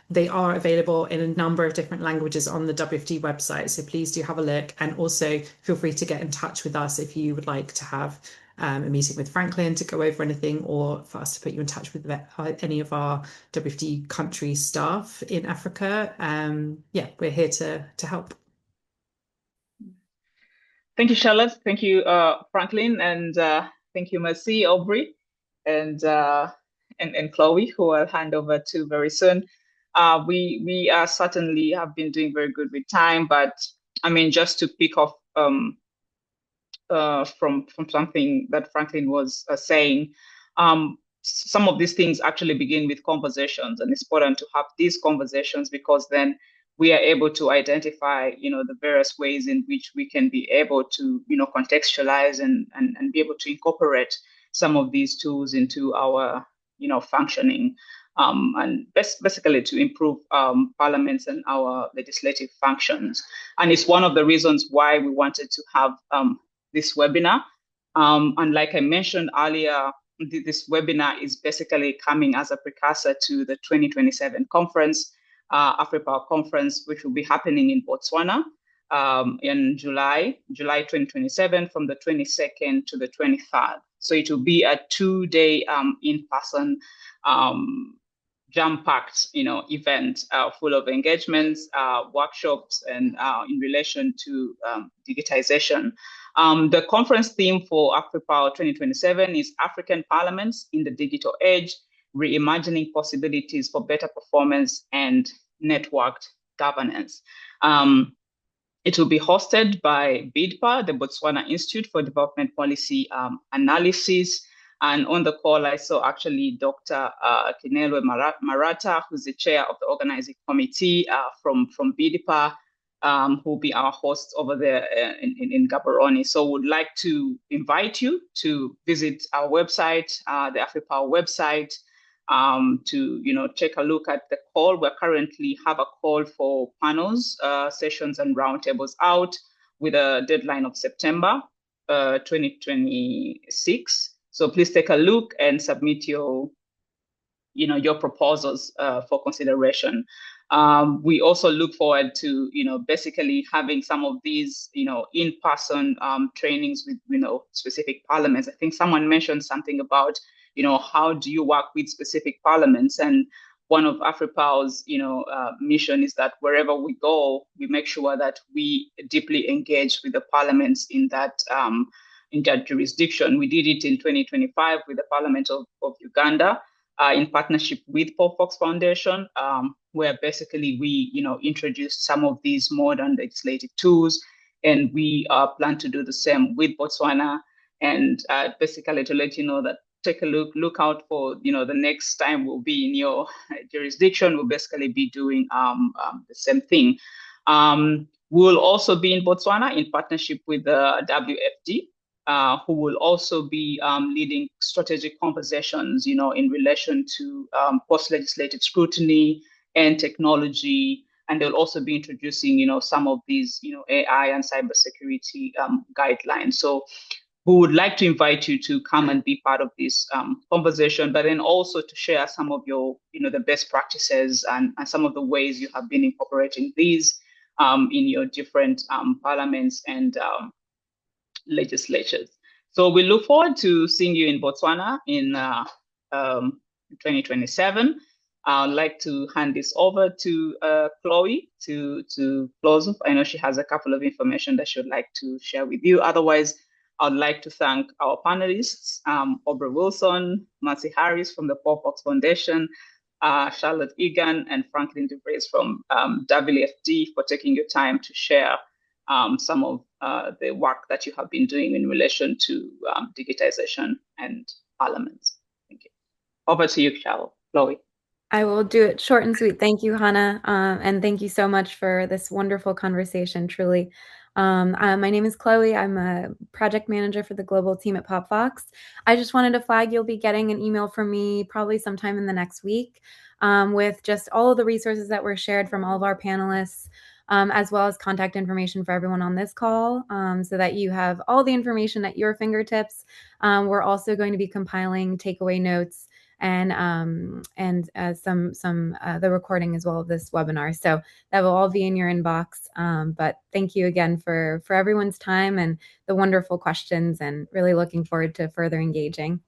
they are available in a number of different languages on the WFD website. So please do have a look, and also feel free to get in touch with us if you would like to have a meeting with Franklin to go over anything, or for us to put you in touch with any of our WFD country staff in Africa. Yeah, we're here to help. Thank you, Charlotte. Thank you, Franklin, and thank you, Mercy, Aubrey, and Chloe, who I'll hand over to very soon. We certainly have been doing very good with time, but I mean, just to pick off from something that Franklin was saying, some of these things actually begin with conversations, and it's important to have these conversations because then we are able to identify, the various ways in which we can be able to, contextualize and be able to incorporate some of these tools into our, functioning, and basically to improve parliaments and our legislative functions. And it's one of the reasons why we wanted to have this webinar. And like I mentioned earlier, this webinar is basically coming as a precursor to the 2027 conference, AFRIPAL Conference, which will be happening in Botswana in July 2027, from the 22nd to the 23rd. So it will be a 2-day in-person jam-packed, event full of engagements, workshops, and in relation to digitization. The conference theme for AFRIPAL 2027 is African Parliaments in the Digital Age, Reimagining Possibilities for Better Performance and Networked Governance. It will be hosted by BIDPA, the Botswana Institute for Development Policy Analysis. And on the call, I saw actually Dr. Kinelwe Marata, who's the chair of the organizing committee from BIDPA, who will be our host over there in Gaborone. So would like to invite you to visit our website, the AFRIPAL website, to take a look at the call. We currently have a call for panels, sessions, and roundtables out with a deadline of September 2026. So please take a look and submit your proposals for consideration. We also look forward to basically having some of these in-person trainings with specific parliaments. I think someone mentioned something about how do you work with specific parliaments, and one of AFRIPAL's mission is that wherever we go, we make sure that we deeply engage with the parliaments in that jurisdiction. We did it in 2025 with the Parliament of Uganda, in partnership with POPVOX Foundation, where basically we introduced some of these modern legislative tools, and we plan to do the same with Botswana. And basically to let you know that take a look out for the next time we'll be in your jurisdiction, we'll basically be doing the same thing. We'll also be in Botswana in partnership with the WFD, who will also be leading strategic conversations, in relation to post-legislative scrutiny and technology. And they'll also be introducing, some of these, AI and cybersecurity guidelines. So we would like to invite you to come and be part of this conversation, but then also to share some of your, the best practices and some of the ways you have been incorporating these in your different parliaments and legislatures. So we look forward to seeing you in Botswana in 2027. I'd like to hand this over to Chloe to close off. I know she has a couple of information that she would like to share with you. Otherwise, I'd like to thank our panelists, Aubrey Wilson, Mercy Harris from the POPVOX Foundation, Charlotte Egan, and Franklin DeVries from WFD for taking your time to share some of the work that you have been doing in relation to digitization and parliaments. Thank you. Over to you, Chloe. I will do it short and sweet. Thank you, Hannah. And thank you so much for this wonderful conversation, truly. My name is Chloe. I'm a project manager for the global team at POPVOX. I just wanted to flag you'll be getting an email from me probably sometime in the next week with just all of the resources that were shared from all of our panelists, as well as contact information for everyone on this call, so that you have all the information at your fingertips. We're also going to be compiling takeaway notes and the recording as well of this webinar. So that will all be in your inbox. But thank you again for everyone's time and the wonderful questions, and really looking forward to further engaging.